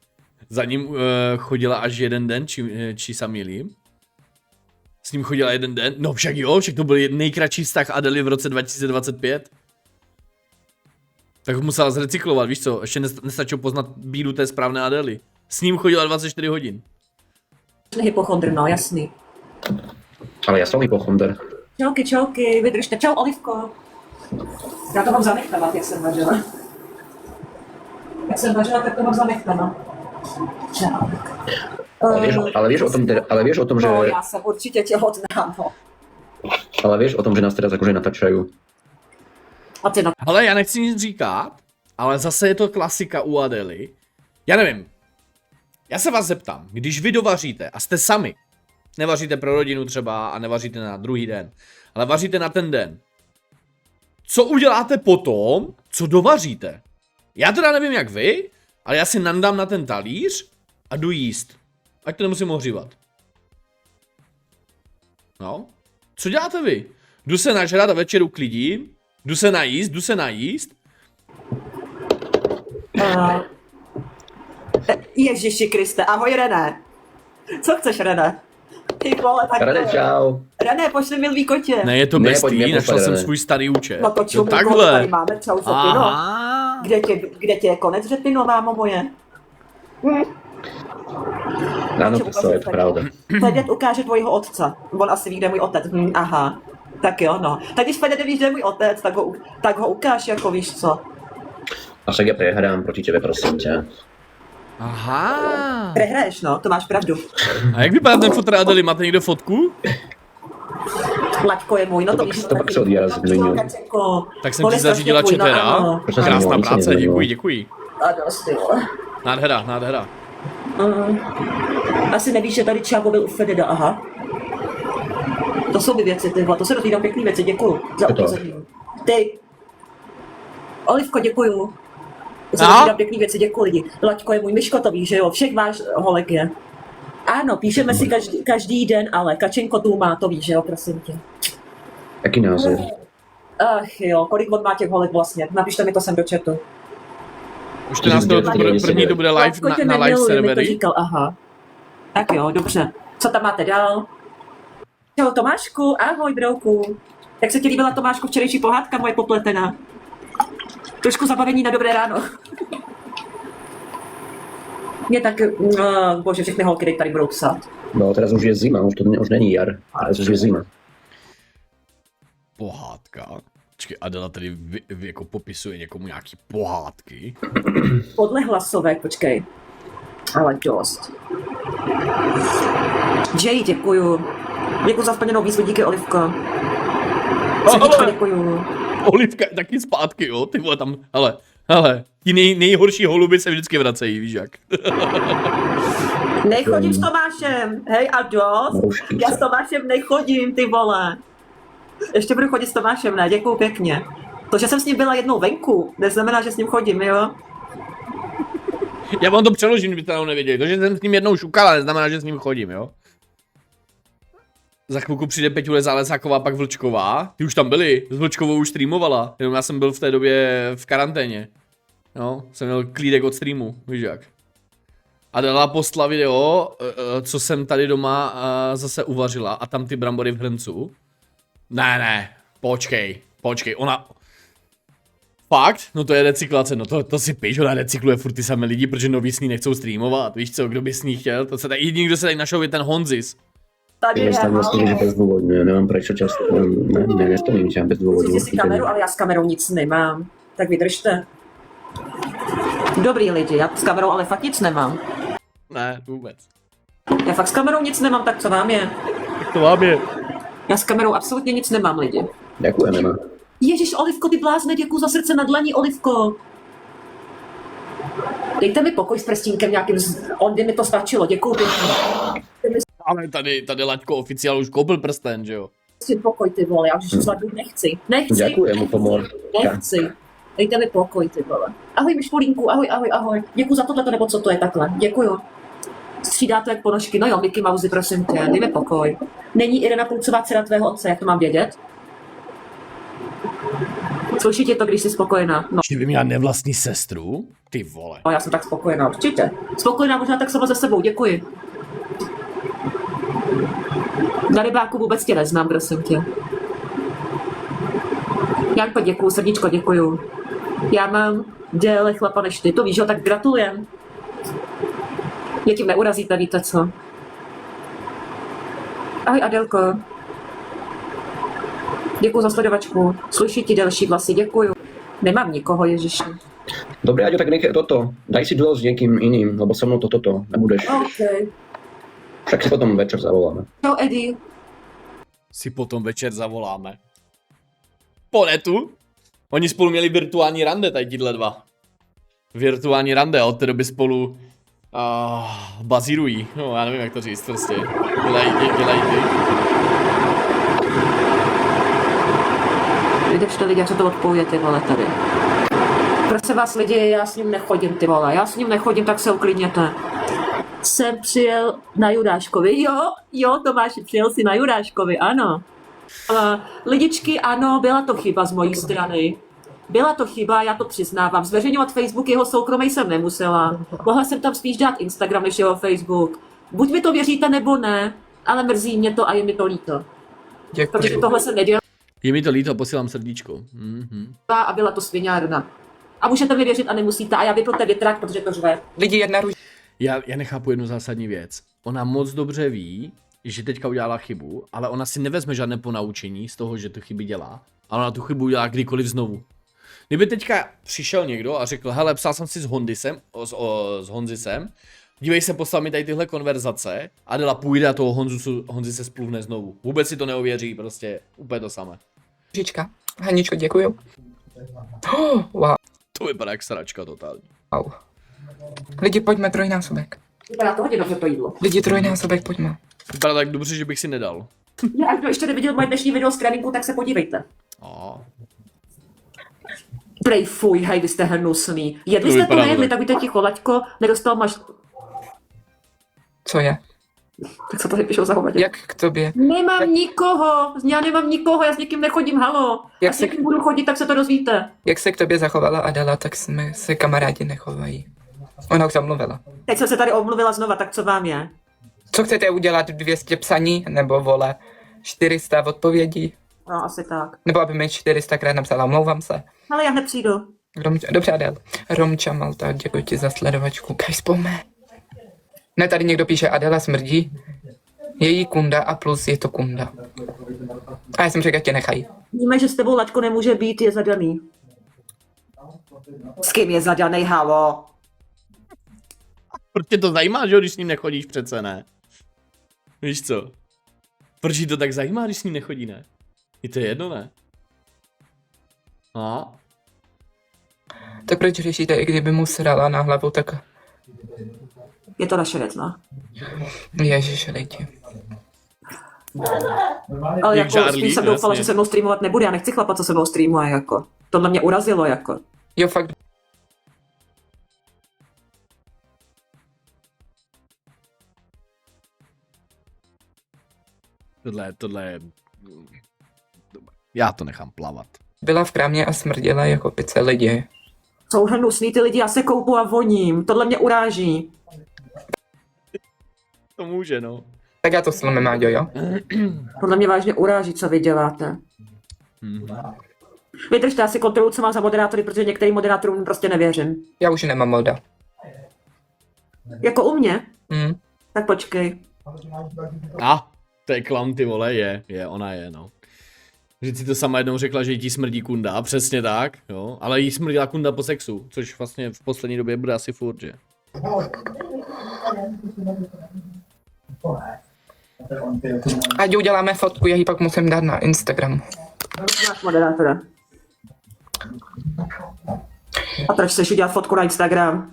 Speaker 1: Za ním chodila až jeden den, či se mýlím. S ním chodila jeden den, no však jo, však to byl nejkratší vztah Adely v roce 2025. Tak ho musela zrecyklovat, víš co, ještě nestačilo poznat bídu té správné Adely. S ním chodila 24 hodin.
Speaker 4: hypochodr, no, jasný.
Speaker 5: Ale já jsem hypochonder.
Speaker 4: Čauky, vydržte, čau Olivko. Já to mám zanechtavat, jak jsem vařila. Jak jsem vařila, tak to mám zanechtavat. Čau.
Speaker 5: Ale víš o tom, že...
Speaker 4: No, já jsem určitě těhotná, no.
Speaker 5: Ale víš o tom, že nás teraz jakože natáčají.
Speaker 4: A ty no,
Speaker 1: Ale já nechci nic říkat, ale zase je to klasika u Adely. Já nevím. Já se vás zeptám, když vy dovaříte a jste sami, nevaříte pro rodinu třeba a nevaříte na druhý den, ale vaříte na ten den. Co uděláte potom, co dovaříte? Já teda nevím jak vy, ale já si nandám na ten talíř a jdu jíst. Ať to nemusím ohřívat. No. Co děláte vy? Jdu se nažrat a večer uklidím, jdu se najíst.
Speaker 4: Ježiši Kriste, ahoj René. Co chceš, René? Ty vole, tak
Speaker 5: René, čau.
Speaker 4: René, pošli mi lví kotě.
Speaker 1: Ne, je to
Speaker 5: Ne,
Speaker 1: bestý,
Speaker 5: pojď mě
Speaker 1: našel
Speaker 5: poslat,
Speaker 1: jsem
Speaker 5: ne.
Speaker 1: svůj starý účet.
Speaker 4: No to
Speaker 1: Jo,
Speaker 4: čumu, tady
Speaker 1: takhle.
Speaker 4: máme, čau Sopino.
Speaker 1: Aha.
Speaker 4: Kde tě je konec řepino, mámo moje?
Speaker 5: Ano, to je pravda.
Speaker 4: Fedet ukáže tvojho otce. On asi ví, kde je můj otec. Aha. Tak jo, no. Tak když Fedet nevíš, kde je můj otec, tak ho ukáž, jako víš co.
Speaker 5: A však já prehrám proti tebe, prosím tě.
Speaker 1: Aha.
Speaker 4: Prehraješ, no, to máš pravdu.
Speaker 1: A jak vypadá ten fotr Adely? Máte někdo fotku?
Speaker 4: Laťko je můj, no to víš.
Speaker 5: To pak se odjela z menu.
Speaker 1: Tak jsem ti zařídila četera.
Speaker 4: No,
Speaker 1: Krásná
Speaker 5: Nic
Speaker 1: práce,
Speaker 5: nezměnilo.
Speaker 1: děkuji.
Speaker 4: a dost, jo.
Speaker 1: Nádhera.
Speaker 4: Asi nevíš, že tady Čávo byl u Fededa, aha. To jsou ty věci, ty vole, to se dozvídám pěkný věci, děkuju za
Speaker 5: Co to?
Speaker 4: upozornění. Ty. Olivko, děkuju. To se
Speaker 1: No?
Speaker 4: dozvídám pěkný věci, děkuju lidi. Laďko je můj, Myško to ví, že jo, všech váš holek je. Ano, píšeme si každý den, ale Kačenko tu má, to víš, že jo, prosím tě.
Speaker 5: Jaký název?
Speaker 4: Ach jo, kolik on má těch holek vlastně, napište mi to sem do chatu.
Speaker 1: Už 14. první to bude live
Speaker 4: Laďko tě
Speaker 1: na live
Speaker 4: nemiluje, mi to
Speaker 1: servery.
Speaker 4: říkal, aha. Tak jo, dobře. Co tam máte dál? Čau Tomášku, ahoj brouku. Jak se ti líbila Tomášku včerejší pohádka moje popletená? Trošku zabavení na dobré ráno. Mě tak, bože, všechny holky teď tady budou psát.
Speaker 5: No, teraz už je zima, už není jar, ale už je zima.
Speaker 1: Pohádka. Počkej, Adela tady jako popisuje někomu nějaký pohádky.
Speaker 4: Podle hlasovek, počkej. Ale dost. Jay, děkuju. Děkuju za splněnou výzvu, díky Olivko. Srdíčko, děkuju.
Speaker 1: Olivka je taky zpátky, jo, ty vole tam, hele, ti nejhorší holuby se vždycky vracejí, víš jak.
Speaker 4: Nechodím s Tomášem, hej a dost. Já s Tomášem nechodím, ty vole. Ještě budu chodit s Tomášem, ne, děkuju pěkně. To, že jsem s ním byla jednou venku, neznamená, že s ním chodím, jo?
Speaker 1: Já vám to přeložím, kdybyste to nevěděli. To, že jsem s ním jednou šukala, neznamená, že s ním chodím, jo. Za chvilku přijde Peťule Zálesáková, pak Vlčková. Ty už tam byli, s Vlčkovou už streamovala, jenom já jsem byl v té době v karanténě. No, jsem měl klídek od streamu, víš jak. A dala postla video, co jsem tady doma zase uvařila a tam ty brambory v hrncu. Ne, počkej, ona... Fakt? No to je recyklace, no to si píš, ona recykluje furt ty samé lidi, protože noví s ní nechcou streamovat, víš co, kdo by s ní chtěl, to se tady, jediný, kdo se tady našel, je ten Honzis.
Speaker 4: Tady
Speaker 5: Já tam vlastně, že bezdůvodně, nemám prečo často, nestojím tě bezdůvodně.
Speaker 4: Pustíte si kameru, ale já s kamerou nic nemám. Tak vydržte. Dobrý lidi, já s kamerou ale fakt nic nemám.
Speaker 1: Ne, vůbec.
Speaker 4: Já fakt s kamerou nic nemám, tak co vám je?
Speaker 1: Tak to vám je.
Speaker 4: Já s kamerou absolutně nic nemám, lidi.
Speaker 5: Děkujeme.
Speaker 4: Ježíš, Olivko, ty blázne, děkuju za srdce na dlaní, Olivko. Dejte mi pokoj s prstínkem nějakým, on by mi to stačilo, děkuju pěkně.
Speaker 1: Ale tady Laďko oficiál už koupil prsten, že jo?
Speaker 4: Si pokoj, ty vole, já už svatbu nechci.
Speaker 5: Ďakujem, pomor.
Speaker 4: Nechci. Dejte mi pokoj, ty vole. Ahoj, Myšpolínku, ahoj. Děkuji za tohleto, nebo co to je takhle. Děkuju. Střídá to jak ponožky. No jo, Mickey Mouse, prosím tě, dej mi pokoj. Není Irena Pulcová dcera tvého otce, jak to mám vědět? Sluší tě to, když jsi spokojená? No,
Speaker 1: Že by měla nevlastní sestru? Ty vole.
Speaker 4: já jsem tak spokojená, určitě. Spokojená možná tak sama ze sebou, děkuji. Na rybáku vůbec tě neznám, prosím tě. Janko, děkuju, srdíčko, děkuju. Já mám déle chlapa než ty, to víš, jo, tak gratulujem. Mě tím neurazíte, víte co? Ahoj, Adelko. Děkuju za sledovačku. Sluší ti delší vlasy, děkuju. Nemám nikoho, Ježiši.
Speaker 5: Dobre, Aďo, tak nechaj toto. Daj si duel s niekým iným, lebo so mnou toto nebudeš.
Speaker 4: OK.
Speaker 5: Však si potom večer zavoláme.
Speaker 4: Čau, Eddie.
Speaker 1: Si potom večer zavoláme. Po netu? Oni spolu měli virtuální rande, tady tíhle dva. Virtuální rande a od té doby spolu bazírují. No, já nevím, jak to říct, prostě. Dělají ty.
Speaker 4: Vydržte lidi, co to odpovědět, ty vole, tady. Prosím vás lidi, já s ním nechodím, ty vole. Já s ním nechodím, tak se uklidněte. Jsem přijel na Juráškovi. Jo, Tomáši, přijel si na Juráškovi, ano. Lidičky, ano, byla to chyba z mojí strany. Byla to chyba, já to přiznávám. Zveřejňovat Facebook jeho soukromý jsem nemusela. Mohla jsem tam spíš dát Instagram než jeho Facebook. Buď mi to věříte, nebo ne, ale mrzí mě to a je mi to líto. Protože
Speaker 3: Děkuji.
Speaker 4: tohle jsem nedělala
Speaker 1: Je mi to líto, posílám srdíčko.
Speaker 4: a byla to sviňárna. A můžete mi věřit a nemusíte. A já vypnete větrák, protože to řve.
Speaker 3: Lidi, jedna ruž...
Speaker 1: Já nechápu jednu zásadní věc. Ona moc dobře ví, že teďka udělala chybu, ale ona si nevezme žádné ponaučení z toho, že tu chyby dělá. Ale ona tu chybu udělá kdykoliv znovu. Kdyby teďka přišel někdo a řekl, hele, psal jsem si s Honzisem, dívej se, poslal mi tady tyhle konverzace, Adela půjde a toho Honzi se spluvne znovu. Vůbec si to neuvěří, prostě úplně to samé.
Speaker 3: Ružička. Haničko, děkuju. Oh, wow.
Speaker 1: To vypadá jak sračka totální.
Speaker 3: Lidi, pojďme trojnásobek.
Speaker 4: Vypadá to hodně dobře to jídlo.
Speaker 3: Lidi, trojnásobek, pojďme.
Speaker 1: Vypadá tak dobře, že bych si nedal.
Speaker 4: A kdo ještě neviděl moje dnešní video z tréninku, tak se podívejte. Prej fuj, hej, vy jste hnusný. Jedli
Speaker 1: To
Speaker 4: jste to,
Speaker 1: vypadá
Speaker 4: nejedli,
Speaker 1: tak.
Speaker 4: tak víte ticho, Laďko, nedostal máš...
Speaker 3: Co je?
Speaker 4: Tak co tady píšou za hovadě?
Speaker 3: Jak k tobě?
Speaker 4: Nemám nikoho, já nemám nikoho, já s někým nechodím, halo.
Speaker 3: Jak
Speaker 4: A s
Speaker 3: se-
Speaker 4: někým budu chodit, tak se to dozvíte.
Speaker 3: Jak se k tobě zachovala Adela, tak jsme se kamarádi nechovají. Ona už zamluvila.
Speaker 4: Teď jsem se tady omluvila znova, tak co vám je?
Speaker 3: Co chcete udělat? 200 psaní? Nebo vole 400 odpovědí?
Speaker 4: No, asi tak.
Speaker 3: Nebo aby mi 400krát napsala, omlouvám se.
Speaker 4: Ale já hned přijdu.
Speaker 3: Dobře, Adel. Romča Malta, děkuji ti za sledovačku. Kaj spome. Ne, tady někdo píše, Adela smrdí. Její kunda a plus je to kunda. A já jsem řekl, ať tě nechají.
Speaker 4: Víme, že s tebou Laďko nemůže být, je zadaný. S kým je zadaný, halo?
Speaker 1: Proč tě to zajímá, že jo, když s ním nechodíš přece, ne? Víš co? Proč jí to tak zajímá, když s ním nechodí, ne? I to je jedno, ne? A?
Speaker 3: Tak proč řešíte, i kdyby mu srala na hlavu, tak
Speaker 4: Je to naše věc, no.
Speaker 3: ježiš, lidi.
Speaker 4: Ale
Speaker 1: Jak
Speaker 4: jako
Speaker 1: žárlí,
Speaker 4: spíš jsem doufala,
Speaker 1: jasně.
Speaker 4: že se mnou streamovat nebude. Já nechci chlapa, co se mnou streamuje, jako. Tohle mě urazilo, jako.
Speaker 3: Jo, fakt.
Speaker 1: Tohle je... Já to nechám plavat.
Speaker 3: Byla v krámě a smrděla jako pice lidi.
Speaker 4: Jsou hnusný ty lidi, já se koupu a voním. Tohle mě uráží.
Speaker 1: To může, no.
Speaker 3: Tak já to slomím, Áďo, jo?
Speaker 4: Tohle mě vážně uráží, co vy děláte. Vydržte, já si kontroluji, co mám za moderátory, protože některým moderátorům prostě nevěřím.
Speaker 3: Já už nemám moda.
Speaker 4: Jako u mě?
Speaker 3: Hm.
Speaker 4: Tak počkej.
Speaker 1: To je klam, ty vole, ona je, no. Že si to sama jednou řekla, že jí ti smrdí kunda, přesně tak, jo. Ale jí smrdila kunda po sexu, což vlastně v poslední době bude asi furt, že?
Speaker 3: Ať uděláme fotku, já ji pak musím dát na Instagram.
Speaker 4: Máš moderátora. A proč chceš udělat fotku na Instagram?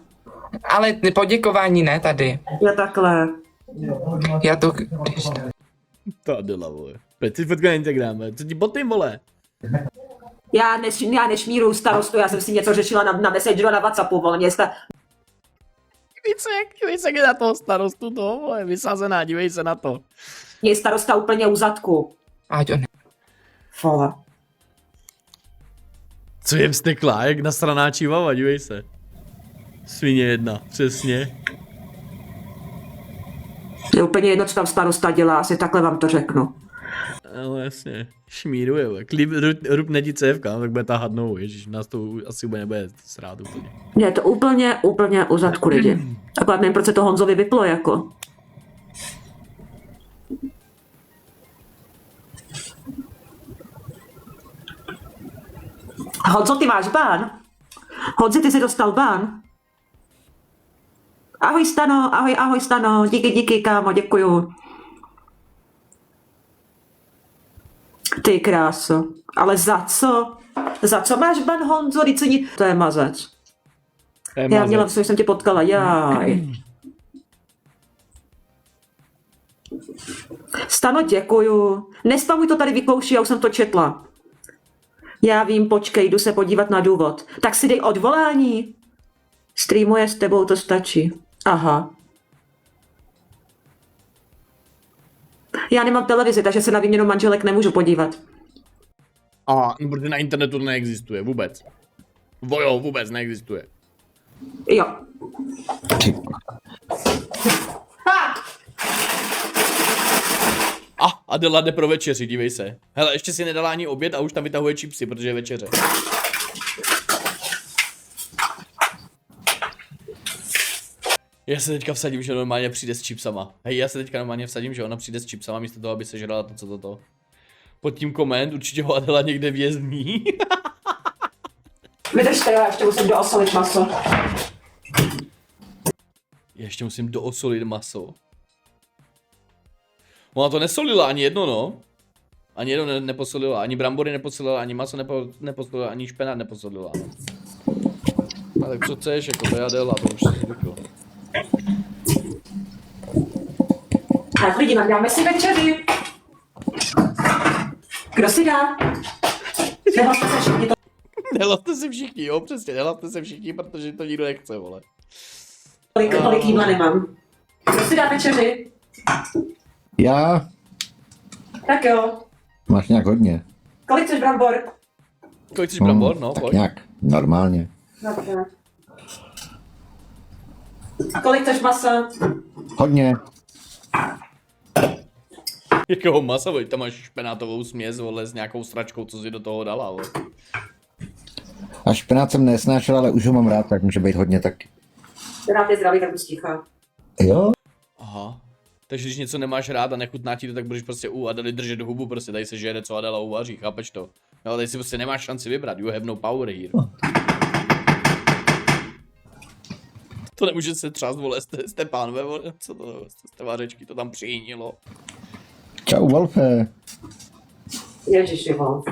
Speaker 3: Ale poděkování ne tady.
Speaker 4: Je takhle.
Speaker 3: Já to... Když...
Speaker 1: To Adela, vole. Proč si fotka na Instagram, co ti botím, vole?
Speaker 4: Já nešmíruju starostu, já jsem si něco řešila na Messengeru a na WhatsAppu, vole,
Speaker 1: Dívej se, jak je na toho starostu toho, vole, vysazená, dívej se na to.
Speaker 4: je starosta úplně u zadku.
Speaker 3: Ať on
Speaker 4: Vole.
Speaker 1: Co je vsteklá, jak nasraná čívava, dívej se. Svině jedna, přesně.
Speaker 4: Je úplně jedno, co tam starosta dělá, asi takhle vám to řeknu.
Speaker 1: No jasně, šmíruje, vole. Rupne ti cévka, tak bude tahat novou, ježiš, nás to asi bude nebude srát úplně.
Speaker 4: Je to úplně u zadku lidi. Akorát nevím, proč se to Honzovi vyplo, jako. Honzo, ty máš bán? Honzi, ty jsi dostal bán? Ahoj Stano, ahoj Stano, díky kámo, děkuju. Ty kráso, ale za co? Za co máš ban, Honzo? To je mazec. Já měla, co jsem tě potkala, jaj. Stano, děkuju. Nespamuj to tady vykouši, já už jsem to četla. Já vím, počkej, jdu se podívat na důvod. Tak si dej odvolání. Streamuje s tebou, to stačí. Aha. Já nemám televizi, takže se na výměnu manželek nemůžu podívat.
Speaker 1: A protože na internetu to neexistuje, vůbec. Vojo, vůbec neexistuje.
Speaker 4: Jo.
Speaker 1: Adela jde pro večeři, dívej se. Hele, ještě si nedala ani oběd a už tam vytahuje chipsy, protože je večeře. Já se teďka vsadím, že normálně přijde s chipsama. Hej, já se teďka normálně vsadím, že ona přijde s chipsama místo toho, aby se žrala to, co toto. Pod tím koment určitě ho Adela někde vězní.
Speaker 4: Vydržte, já ještě musím doosolit maso.
Speaker 1: Já ještě musím doosolit maso. Ona to nesolila ani jedno, no. Ani jedno neposolila, ani brambory neposolila, ani maso neposolila, ani špenát neposolila. A tak co chceš, jako to je Adela, to už si zvykl.
Speaker 4: Tak lidi, dáme si večeři. Kdo si dá? Nehlaste se všichni, to
Speaker 1: Nehlaste se všichni, jo, přesně, nehlaste se všichni, protože to nikdo nechce, vole.
Speaker 4: tolik jídla nemám. Kdo si dá večeři?
Speaker 6: Já?
Speaker 4: Tak jo.
Speaker 6: Máš nějak hodně.
Speaker 4: Kolik chceš brambor?
Speaker 1: Kolik chceš brambor, no,
Speaker 6: tak
Speaker 1: pojď.
Speaker 6: nějak normálně.
Speaker 4: Dobře. Kolik chceš masa?
Speaker 6: Hodně.
Speaker 1: Jakého masa, vole, tam máš špenátovou směs, vole, s nějakou sračkou, co jsi do toho dala, vole.
Speaker 6: A špenát jsem nesnášel, ale už ho mám rád, tak může být hodně taky.
Speaker 4: Rád je zdravý, tak už tichá.
Speaker 6: Jo?
Speaker 1: Aha. Takže když něco nemáš rád a nechutná ti to, tak budeš prostě u Adely držet do hubu, prostě tady se žere, co Adela uvaří, chápeš to? No, tady si prostě nemáš šanci vybrat, you have no power here. To nemůže se třást, vole, Stepánové, vole, co to, z té vařečky to tam přijínilo.
Speaker 6: Čau, Wolfe.
Speaker 4: Ježiši, Wolf.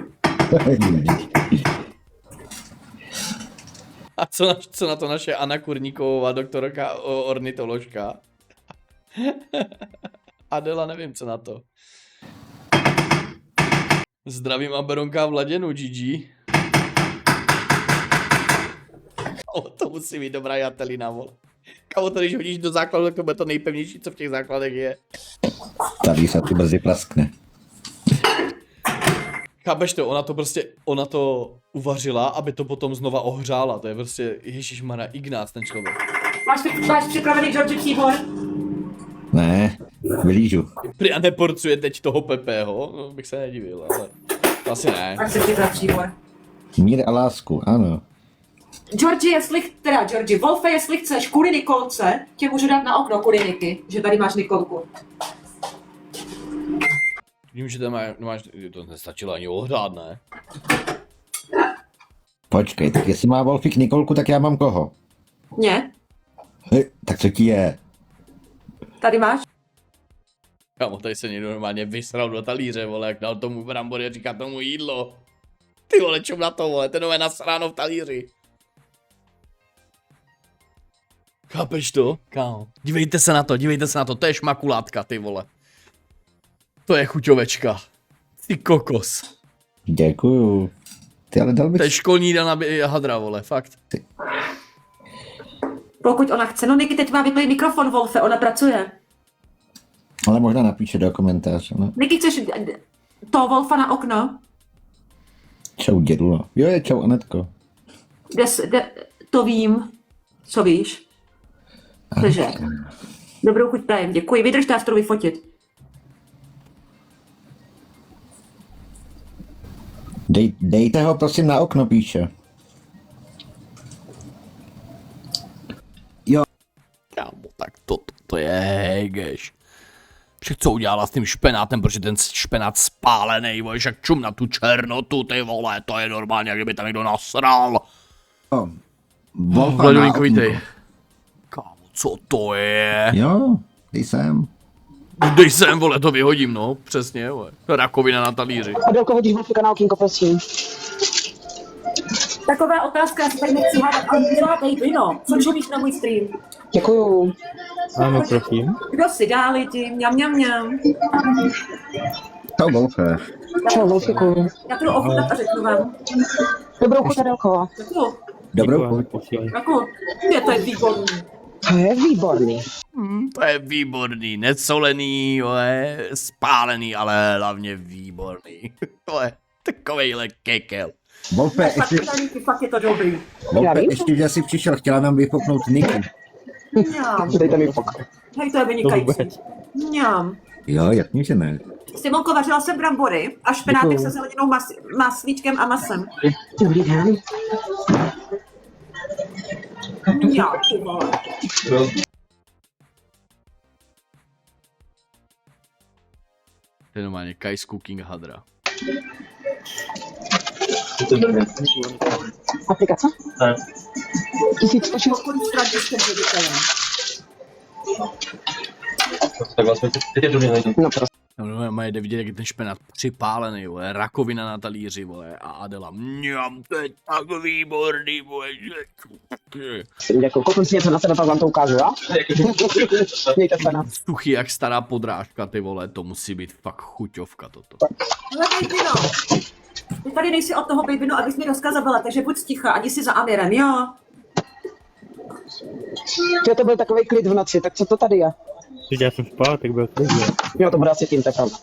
Speaker 1: A co na to naše Anna Kurníková, doktorka ornitoložka? Adela, nevím, co na to. Zdravím a Beronka v Laděnu, GG. O, to musí být dobrá jatelina, vole. Kamo to, když hodíš do základu, tak to bude to nejpevnější, co v těch základech je.
Speaker 6: Tady se tu brzy plaskne.
Speaker 1: Chápeš to, ona to uvařila, aby to potom znova ohřála, to je prostě, ježišmarja, Ignác ten člověk.
Speaker 4: Máš připravený George příbor?
Speaker 6: Ne, vylížu.
Speaker 1: Prý a neporcuje teď toho Pepeho, no, bych se nedivil, ale asi ne.
Speaker 4: Tak si připrav příbor.
Speaker 6: Mír a lásku, ano.
Speaker 4: Georgi, Wolfe, jestli chceš kvůli Nikolce, tě můžu dát na okno kvůli Niky, že tady máš Nikolku.
Speaker 1: Vím, že tam máš, to nestačilo ani ohrát, ne?
Speaker 6: Počkej, tak jestli má Wolfík Nikolku, tak já mám koho?
Speaker 4: Ne,
Speaker 6: Tak co ti je?
Speaker 4: tady máš.
Speaker 1: Kámo, tady se někdo normálně vysral do talíře, vole, jak dal tomu brambory a říká tomu jídlo. Ty vole, čum na to, vole, ten je nasráno v talíři. Chápeš to? Kámo, dívejte se na to, to je šmakulátka, ty vole. To je chuťovečka. Ty kokos.
Speaker 6: Děkuju. Ty ale dal bych...
Speaker 1: To je školní jídelna hadra, vole, fakt.
Speaker 4: Pokud ona chce. No Niky, teď má vyplý mikrofon, Wolfe, ona pracuje.
Speaker 6: Ale možná napíše do komentáře, no.
Speaker 4: Niky, chceš toho Wolfa na okno?
Speaker 6: Čau, dědula. Jo, je čau, Anetko.
Speaker 4: To vím. Co víš? Cože? Dobrou chuť prajem, děkuji. Vydržte, já to vyfotit.
Speaker 6: Dejte ho prosím na okno, píše. Jo.
Speaker 1: Kámo, tak to je hejgeš. Však co udělala s tím špenátem, protože ten špenát spálený, vole, však čum na tu černotu, ty vole, to je normálně, jak kdyby tam někdo nasral.
Speaker 6: Wolfa na
Speaker 1: Vladimír,
Speaker 6: okno.
Speaker 1: kámo, co to je?
Speaker 6: Jo, dej sem.
Speaker 1: Dej sem, vole, to vyhodím, no, přesně, vole. Rakovina na talíři.
Speaker 2: Adelko, hodíš Wolfika na okýnko, prosím.
Speaker 4: Taková otázka, já se tady nechci hádat, ale dělá víno. Co čumíš na můj stream?
Speaker 2: Děkuju.
Speaker 7: Ano, prosím.
Speaker 4: Kdo si dá lidi? Mňam, mňam, mňam.
Speaker 6: Čau, Wolfe.
Speaker 2: Čau, Wolfiku.
Speaker 4: Já to ochutnat a řeknu vám.
Speaker 2: Dobrou chuť, Adelko.
Speaker 4: Děkuju.
Speaker 6: Dobrou chuť.
Speaker 4: Děkuju. To je výborný.
Speaker 2: To je výborný.
Speaker 1: To je výborný, nesolený, vole, spálený, ale hlavně výborný. To je takovejhle kekel.
Speaker 6: Wolfe,
Speaker 4: Fakt je to dobrý.
Speaker 6: Wolfe, ještě, že jsi přišel, chtěla nám vyfopnout Niky.
Speaker 4: Mňam.
Speaker 2: Dejte mi fok.
Speaker 4: Hej, to je vynikající. Mňam.
Speaker 6: Jo, jasně, že ne.
Speaker 4: Simonko, vařila jsem brambory a špenátek
Speaker 2: Děkuju.
Speaker 4: se zeleninou, maslíčkem a masem.
Speaker 2: Dobrý den.
Speaker 4: Mňam, ty vole.
Speaker 1: To je normálně Kai's Cooking Hadra.
Speaker 2: Aplikace?
Speaker 7: Tak.
Speaker 2: 1106.
Speaker 4: Pokud strategickým ředitelem.
Speaker 7: Tak vlastně teď je to nejde.
Speaker 2: No prostě.
Speaker 1: No, jde vidět, jak je ten špenát připálený, vole, rakovina na talíři, vole, a Adela, mňam, to je tak výborný, vole, že...
Speaker 2: Děkuju. Pokud si něco na sebe, pak vám to ukážu, jo? Mějte se na.
Speaker 1: Suchý jak stará podrážka, ty vole, to musí být fakt chuťovka toto.
Speaker 4: Ale Bejbino, ty tady nejsi od toho Bejbino, abys mi rozkazabala, takže buď sticha, ani si za Amirem, jo?
Speaker 2: Jo, to byl takový klid v noci, tak co to tady je?
Speaker 7: Když já jsem spal, tak byl klid.
Speaker 2: Jo, to bude asi tím, to je pravda.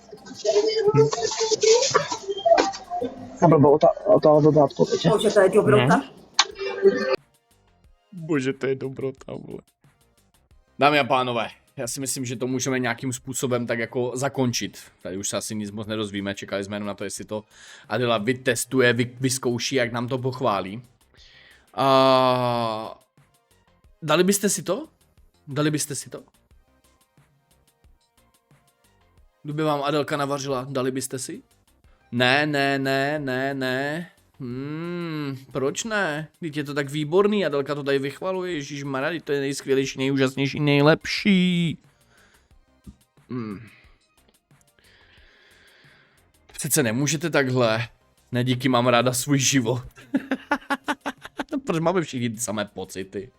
Speaker 2: A blbou, o toho blbá odpověď, že?
Speaker 4: Bože, to je dobrota.
Speaker 1: Bože, to je dobrota, vole. Dámy a pánové, já si myslím, že to můžeme nějakým způsobem tak jako zakončit. Tady už se asi nic moc nedozvíme, čekali jsme jenom na to, jestli to Adela vytestuje, vyzkouší, jak nám to pochválí. Dali byste si to? Dali byste si to? Kdyby vám Adelka navařila, dali byste si? Ne. Proč ne? Vždyť je to tak výborný, Adelka to tady vychvaluje, ježišmarja, to je nejskvělejší, nejúžasnější, nejlepší. Přece nemůžete takhle. Ne, díky, mám ráda svůj život. Proč máme všichni ty samé pocity?